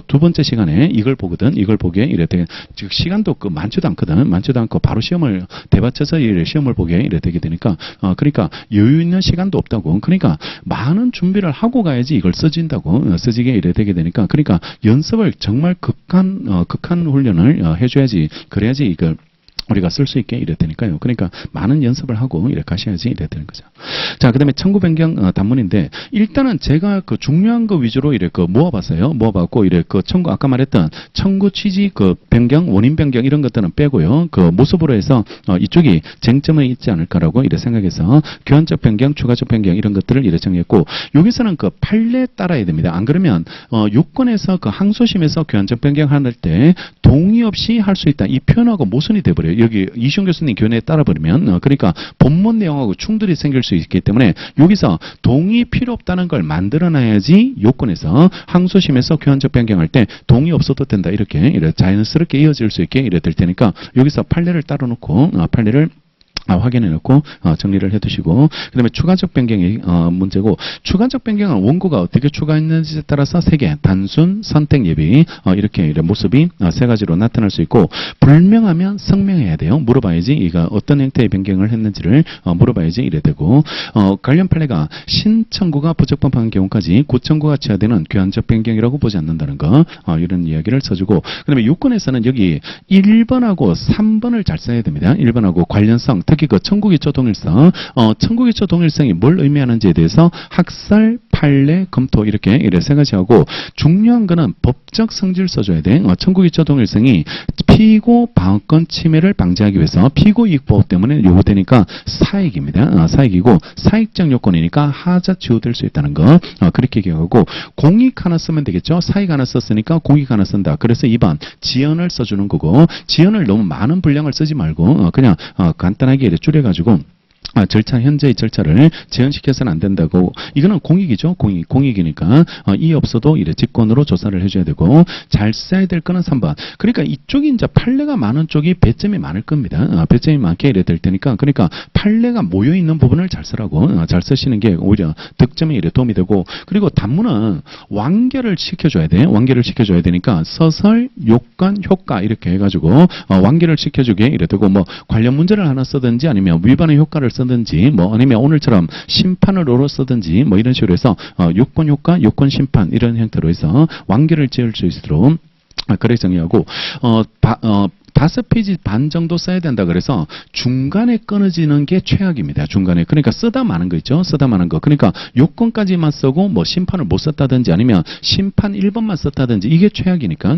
두 번째 시간에 이걸 보거든. 이걸 보게 이래 되. 즉 시간도 많지도 않거든. 많지도 않고 바로 시험을 대받쳐서 이래 시험을 보게 이래 되게 되니까 그러니까 여유 있는 시간도 없다고. 그러니까 많은 준비를 하고 가야지 이걸 써진다고. 써지게 이래 되게 되니까 그러니까 연습을 정말 극한 훈련을 해줘야지. 그래야지 이걸 우리가 쓸 수 있게 이래 되니까요. 그러니까 많은 연습을 하고 이래 가셔야지 이래 되는 거죠. 자, 그 다음에 청구 변경 단문인데 일단은 제가 그 중요한 거 위주로 이래 모아봤어요. 모아봤고 이래 청구 아까 말했던 청구 취지 변경 원인 변경 이런 것들은 빼고요. 모습으로 해서 이쪽이 쟁점이 있지 않을까라고 이래 생각해서 교환적 변경, 추가적 변경 이런 것들을 이래 정했고 여기서는 판례 따라야 됩니다. 안 그러면 요건에서 항소심에서 교환적 변경할 때 동의 없이 할 수 있다. 이 표현하고 모순이 돼버려요. 여기 이시훈 교수님 교훈에 따라버리면 그러니까 본문 내용하고 충돌이 생길 수 있기 때문에 여기서 동의 필요 없다는 걸 만들어놔야지 요건에서 항소심에서 교환적 변경할 때 동의 없어도 된다 이렇게 자연스럽게 이어질 수 있게 이래 될 테니까 여기서 판례를 따로 놓고 판례를 확인해 놓고 정리를 해 두시고 그다음에 추가적 변경이 문제고 추가적 변경은 원고가 어떻게 추가했는지에 따라서 3개 단순 선택 예비 이렇게 모습이 3가지로 나타날 수 있고 불명하면 성명해야 돼요. 물어봐야지 이가 어떤 형태의 변경을 했는지를 물어봐야지 이래 되고 관련 판례가 신청구가 부적법한 경우까지 구청구가 취하되는 교환적 변경이라고 보지 않는다는 거 이런 이야기를 써주고 그다음에 요건에서는 여기 1번하고 3번을 잘 써야 됩니다. 1번하고 관련성 특히 청구기초 동일성, 청구기초 동일성이 뭘 의미하는지에 대해서 학설, 판례, 검토 이렇게 3가지 하고 중요한 거는 법적 성질 써줘야 돼. 청구기초 동일성이 피고 방어권 침해를 방지하기 위해서 피고 이익보호 때문에 요구되니까 사익입니다. 사익이고 사익적 요건이니까 하자 지우될 수 있다는 거 그렇게 기억하고 공익 하나 쓰면 되겠죠. 사익 하나 썼으니까 공익 하나 쓴다. 그래서 2번 지연을 써주는 거고 지연을 너무 많은 분량을 쓰지 말고 그냥 간단하게 줄여가지고 현재의 절차를 제한시켜서는 안 된다고. 이거는 공익이죠. 공익이니까 이 없어도 이래 직권으로 조사를 해줘야 되고, 잘 써야 될 거는 3번. 그러니까 이쪽이 이제 판례가 많은 쪽이 배점이 많을 겁니다. 배점이 많게 이래 될 테니까, 그러니까 판례가 모여 있는 부분을 잘 쓰라고. 잘 쓰시는 게 오히려 득점에 이래 도움이 되고, 그리고 단문은 완결을 시켜줘야 돼. 완결을 시켜줘야 되니까 서설, 요건, 효과 이렇게 해가지고 완결을 시켜주게 이래 되고, 뭐 관련 문제를 하나 쓰든지 아니면 위반의 효과를 쓰든지 뭐 아니면 오늘처럼 심판으로 쓰든지 뭐 이런 식으로 해서 요건 효과, 요건 심판 이런 형태로 해서 완결을 지을 수 있도록 그렇게 정리하고 5페이지 반 정도 써야 된다 그래서 중간에 끊어지는 게 최악입니다. 중간에. 그러니까 쓰다 마는 거 있죠. 쓰다 마는 거. 그러니까 요건까지만 쓰고 뭐 심판을 못 썼다든지 아니면 심판 1번만 썼다든지 이게 최악이니까.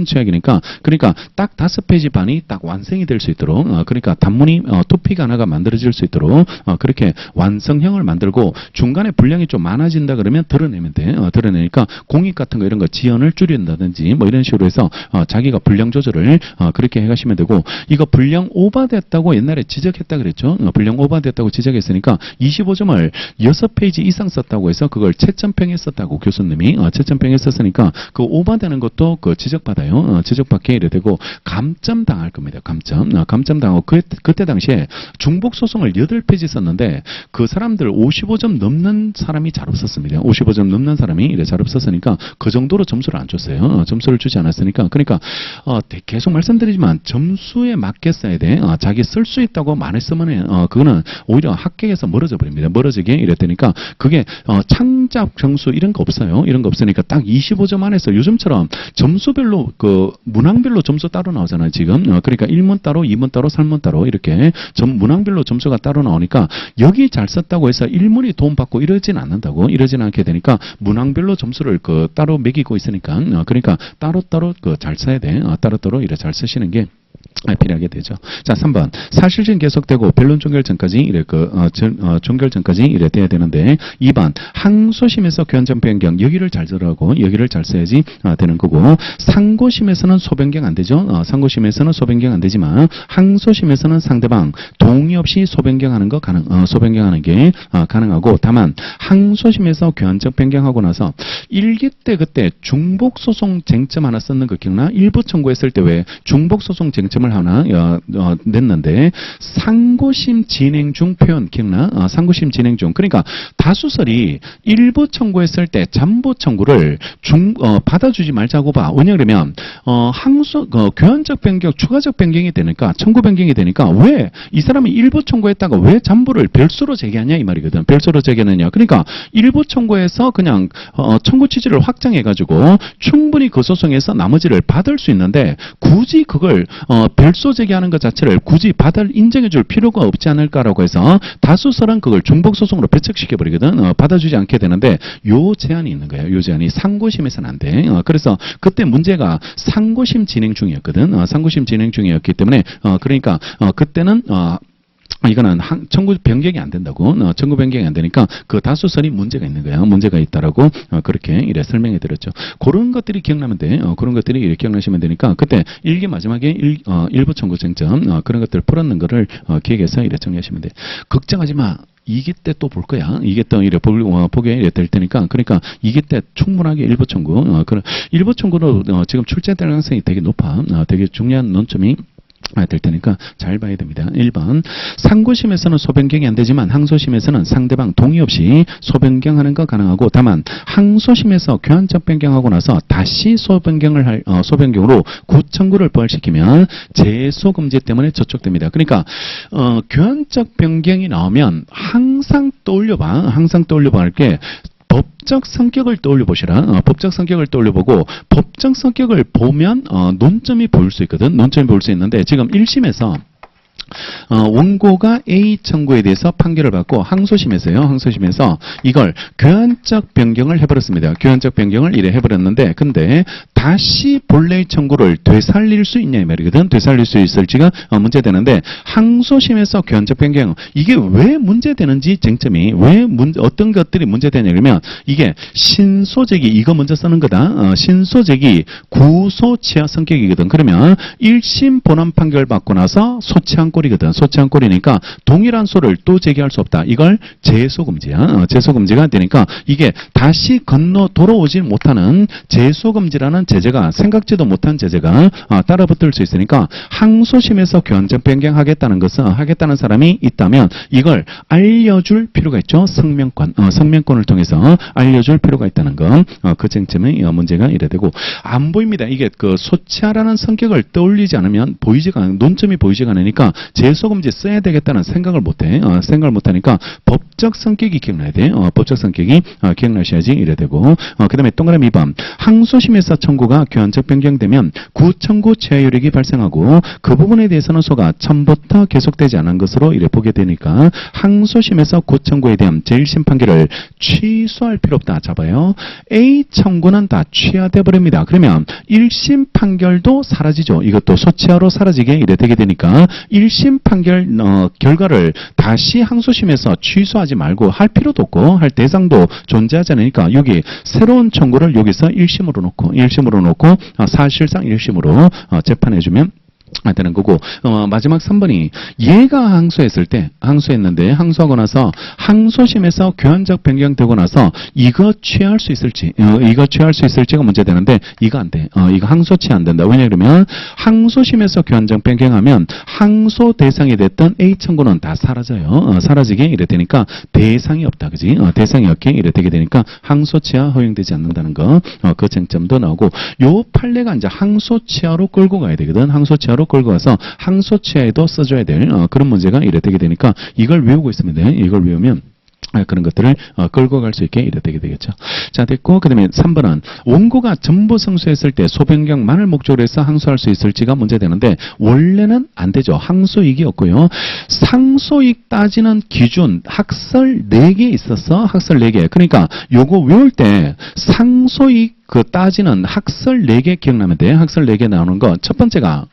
그러니까 딱 5페이지 반이 딱 완성이 될 수 있도록 그러니까 단문이 토픽 하나가 만들어질 수 있도록 그렇게 완성형을 만들고 중간에 분량이 좀 많아진다 그러면 드러내면 돼. 드러내니까 공익 같은 거 이런 거 지연을 줄인다든지 뭐 이런 식으로 해서 자기가 분량 조절을 그렇게 해가시면 되고, 이거 분량 오버됐다고 옛날에 지적했다 그랬죠. 분량 오버됐다고 지적했으니까 25점을 6페이지 이상 썼다고 해서 그걸 채점평했었다고 교수님이 채점평했었으니까 그 오버되는 것도 그 지적받아요. 지적받게 이래 되고 감점 당할 겁니다. 감점 당하고 그때 당시에 중복 소송을 8페이지 썼는데 그 사람들 55점 넘는 사람이 잘 없었습니다. 55점 넘는 사람이 이래 잘 없었으니까 그 정도로 점수를 안 줬어요. 점수를 주지 않았으니까. 그러니까 계속 말씀드리지만 점수에 맞게 써야 돼. 자기 쓸 수 있다고 많이 쓰면 그거는 오히려 합격에서 멀어져 버립니다. 멀어지게 이랬다니까 그게 창작 점수 이런 거 없어요. 이런 거 없으니까 딱 25점 안에서 요즘처럼 점수별로 그 문항별로 점수 따로 나오잖아요. 지금. 그러니까 1문 따로, 2문 따로, 3문 따로 이렇게 문항별로 점수가 따로 나오니까 여기 잘 썼다고 해서 1문이 도움받고 이러진 않는다고. 이러진 않게 되니까 문항별로 점수를 그 따로 매기고 있으니까 그러니까 따로따로 그 잘 써야 돼. 따로따로 이래 잘 쓰시는 게 필요하게 되죠. 자, 3번. 사실적인 계속되고 변론 종결 전까지 이래 종결 전까지 이래 돼야 되는데 2번. 항소심에서 교환점 변경 여기를 잘 들으라고 여기를 잘 써야지 되는 거고, 상고심에서는 소변경 안 되죠. 상고심에서는 소변경 안 되지만 항소심에서는 상대방 동의 없이 소변경하는 거 소변경하는 게 가능하고, 다만 항소심에서 교환점 변경하고 나서 일기 때 그때 중복 소송 쟁점 하나 썼는 거 기억나? 일부 청구했을 때 왜 중복 소송 쟁점을 하나 냈는데 상고심 진행 중 표현 기억나? 상고심 진행 중. 그러니까 다수설이 일부 청구했을 때 잠보 청구를 받아주지 말자고 봐. 왜냐 그러면 교환적 변경, 추가적 변경이 되니까 청구 변경이 되니까 왜 이 사람이 일부 청구했다가 왜 잠보를 별수로 제기하냐 이 말이거든. 별수로 제기하느냐. 그러니까 일부 청구해서 그냥 청구 취지를 확장해가지고 충분히 그 소송에서 나머지를 받을 수 있는데 굳이 그걸 별소 제기하는 것 자체를 굳이 인정해줄 필요가 없지 않을까라고 해서 다수설은 그걸 중복소송으로 배척시켜버리거든. 받아주지 않게 되는데 요 제한이 있는 거예요. 요 제한이 상고심에서는 안 돼. 그래서 그때 문제가 상고심 진행 중이었거든. 상고심 진행 중이었기 때문에 그러니까 그때는 이거는 청구 변경이 안 된다고. 청구 변경이 안 되니까 그 다수설이 문제가 있는 거야. 문제가 있다라고 그렇게 이래 설명해 드렸죠. 그런 것들이 기억나면 돼. 그런 것들이 이렇게 기억나시면 되니까 그때 일기 마지막에 일부 청구 쟁점 그런 것들 풀었는 거를 기억해서 이래 정리하시면 돼. 걱정하지 마. 이기 때 또 볼 거야. 이게 또 이래 보게 이래 될 테니까. 그러니까 이기 때 충분하게 일부 청구. 그런 일부 청구로 지금 출제될 가능성이 되게 높아. 되게 중요한 논점이 될 테니까 잘 봐야 됩니다. 1번. 상고심에서는 소변경이 안 되지만 항소심에서는 상대방 동의 없이 소변경하는 거 가능하고, 다만 항소심에서 교환적 변경하고 나서 다시 소변경으로 구청구를 부활시키면 재소금지 때문에 저촉됩니다. 그러니까 교환적 변경이 나오면 항상 떠올려봐. 할 게 법적 성격을 떠올려 보시라. 법적 성격을 떠올려 보고 법적 성격을 보면 논점이 보일 수 있거든. 논점이 보일 수 있는데 지금 1심에서 원고가 A 청구에 대해서 판결을 받고 항소심에서 이걸 교환적 변경을 해버렸습니다. 교환적 변경을 이래 해버렸는데 근데 다시 본래의 청구를 되살릴 수 있냐 이 말이거든. 되살릴 수 있을지가 문제되는데 항소심에서 교환적 변경 이게 왜 문제되는지 쟁점이 어떤 것들이 문제되냐 그러면 이게 신소재기 이거 먼저 쓰는 거다. 신소재기 구소치하 성격이거든. 그러면 1심 본안 판결 받고 나서 소치한 소치한 꼴이거든. 소치한 꼴이니까 동일한 소를 또 제기할 수 없다. 이걸 제소금지야. 제소금지가 되니까 이게 다시 건너 돌아오지 못하는 제소금지라는 제재가 생각지도 못한 제재가 따라붙을 수 있으니까 항소심에서 견적 변경하겠다는 것은 하겠다는 사람이 있다면 이걸 알려줄 필요가 있죠. 성명권. 성명권을 통해서 알려줄 필요가 있다는 거. 그 쟁점의 문제가 이래 되고 안 보입니다. 이게 그 소치하라는 성격을 떠올리지 않으면 논점이 보이지가 않으니까 제소금지 써야 되겠다는 생각을 못해. 생각을 못하니까 법적 성격이 기억나야 돼. 법적 성격이 기억나셔야지 이래 되고 그 다음에 동그라미 2번 항소심에서 청구가 견적 변경되면 구청구 취하효력이 발생하고 그 부분에 대해서는 소가 처음부터 계속되지 않은 것으로 이래 보게 되니까 항소심에서 구청구에 대한 제1심 판결을 취소할 필요 없다. 잡아요. A 청구는 다 취하돼 버립니다. 그러면 1심 판결도 사라지죠. 이것도 소치하로 사라지게 이래 되게 되니까 1심 판결 결과를 다시 항소심에서 취소하지 말고 할 필요도 없고 할 대상도 존재하지 않으니까 여기 새로운 청구를 여기서 1심으로 놓고 사실상 1심으로 재판해주면 되는 거고 마지막 3번이 얘가 항소했는데 항소하고 나서 항소심에서 교환적 변경되고 나서 이거 취할 수 있을지가 문제되는데 이거 안 돼. 이거 항소 취하 안 된다. 왜냐 그러면 항소심에서 교환적 변경하면 항소 대상이 됐던 A 청구는 다 사라져요. 사라지게 이래 되니까 대상이 없다. 그지? 대상이 없게 이래 되게 되니까 항소 취하 허용되지 않는다는 거. 그 쟁점도 나오고 요 판례가 이제 항소 취하로 끌고 가야 되거든. 항소 취하로 끌고 가서 항소치하에도 써줘야 될 그런 문제가 이래 되게 되니까 이걸 외우고 있으면 돼. 이걸 외우면 그런 것들을 끌고 갈 수 있게 이래 되게 되겠죠. 자, 됐고 그 다음에 3번은 원고가 전부 성수했을 때 소변경만을 목적으로 해서 항소할 수 있을지가 문제되는데 원래는 안 되죠. 항소이익이 없고요. 상소이익 따지는 기준 학설 4개 있었어. 학설 4개. 그러니까 요거 외울 때 상소이익 따지는 학설 4개 기억나면 돼. 학설 4개 나오는 거 첫 번째가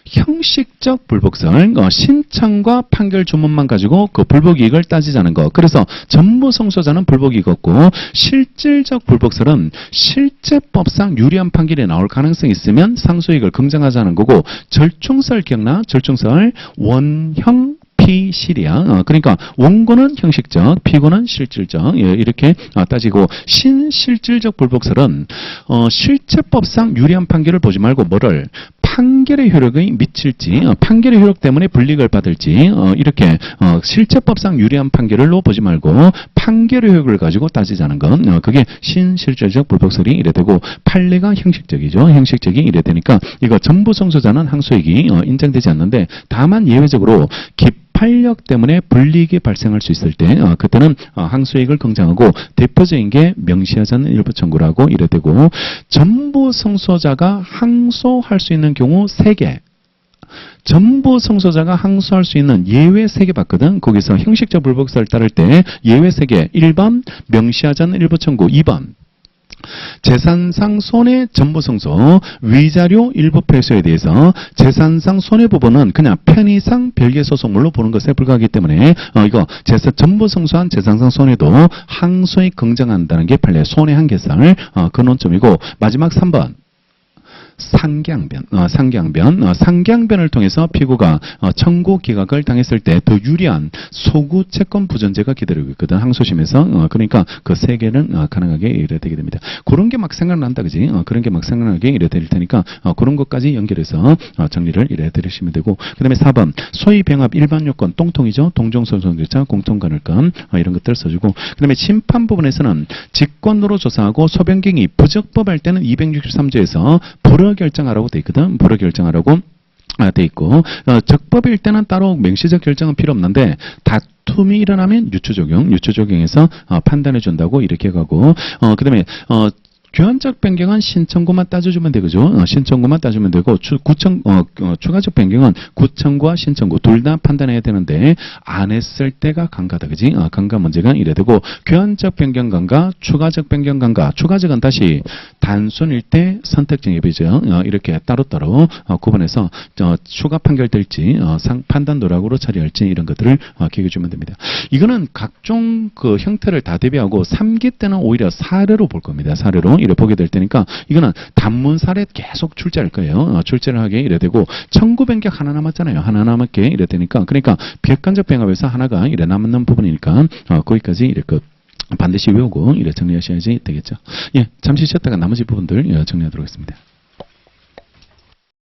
형식적 불복설, 신청과 판결 주문만 가지고 그 불복이익을 따지자는 거. 그래서 전부 성소자는 불복이익 없고 실질적 불복설은 실제법상 유리한 판결이 나올 가능성이 있으면 상소이익을 긍정하자는 거고 절충설 기억나? 절충설 원형 피실이야. 그러니까 원고는 형식적, 피고는 실질적 이렇게 따지고 신실질적 불복설은 실체법상 유리한 판결을 보지 말고 뭐를 판결의 효력이 미칠지 판결의 효력 때문에 불이익을 받을지 이렇게 실체법상 유리한 판결로 보지 말고 판결의 효력을 가지고 따지자는 건 그게 신실질적 불복설이 이래 되고 판례가 형식적이죠. 형식적이 이래 되니까 이거 전부 성소자는 항소이익이 인정되지 않는데 다만 예외적으로 기판력 때문에 불이익이 발생할 수 있을 때 그때는 항소이익을 긍정하고 대표적인 게 명시하지 않는 일부 청구라고 이래 되고 전부 성소자가 항소할 수 있는 경우 3개 전부 성소자가 항소할 수 있는 예외 3개 봤거든. 거기서 형식적 불복설 따를 때 예외 3개 1번 명시하지 않는 일부 청구 2번 재산상 손해 전부 성소, 위자료 일부 패소에 대해서 재산상 손해 부분은 그냥 편의상 별개 소송물로 보는 것에 불과하기 때문에 이거 전부 성소한 재산상 손해도 항소에 긍정한다는 게 판례 손해 한계설 그 논점이고 마지막 3번. 상경변을 통해서 피고가 청구 기각을 당했을 때 더 유리한 소구 채권 부전제가 기다리고 있거든. 항소심에서. 그러니까 그 3개는 가능하게 이래 되게 됩니다. 그런 게 막 생각난다. 그지? 그런 게 막 생각나게 이래 될 테니까 그런 것까지 연결해서 정리를 이래 드리시면 되고 그다음에 4번 소위 병합 일반 요건 똥통이죠. 동종소송결자 공통간을감 이런 것들 써주고 그다음에 심판 부분에서는 직권으로 조사하고 소변경이 부적법할 때는 263조에서 불허 결정하라고 돼 있거든. 불허 결정하라고 돼 있고 적법일 때는 따로 명시적 결정은 필요 없는데 다툼이 일어나면 유추적용에서 판단해 준다고 이렇게 가고 그다음에 교환적 변경은 신청구만 따져주면 되죠. 신청구만 따주면 되고 추가적 변경은 구청과 신청구 둘 다 판단해야 되는데 안 했을 때가 강가다. 그지? 강가 문제가 이래 되고 교환적 변경 강가, 추가적 변경 강가. 추가적은 다시 단순일 때 선택적 예비죠. 이렇게 따로따로 구분해서 추가 판결될지 판단 도락으로 처리할지 이런 것들을 기억해 주면 됩니다. 이거는 각종 그 형태를 다 대비하고 3기 때는 오히려 사례로 볼 겁니다. 사례로 이래 보게 될 테니까 이거는 단문살에 계속 출제할 거예요. 출제를 하게 이래 되고 1900격 하나 남았잖아요. 하나 남았게 이래 되니까 그러니까 벽간접 병합에서 하나가 이래 남는 부분이니까 거기까지 이렇게 반드시 외우고 이래 정리하셔야지 되겠죠. 예, 잠시 쉬었다가 나머지 부분들 정리하도록 하겠습니다.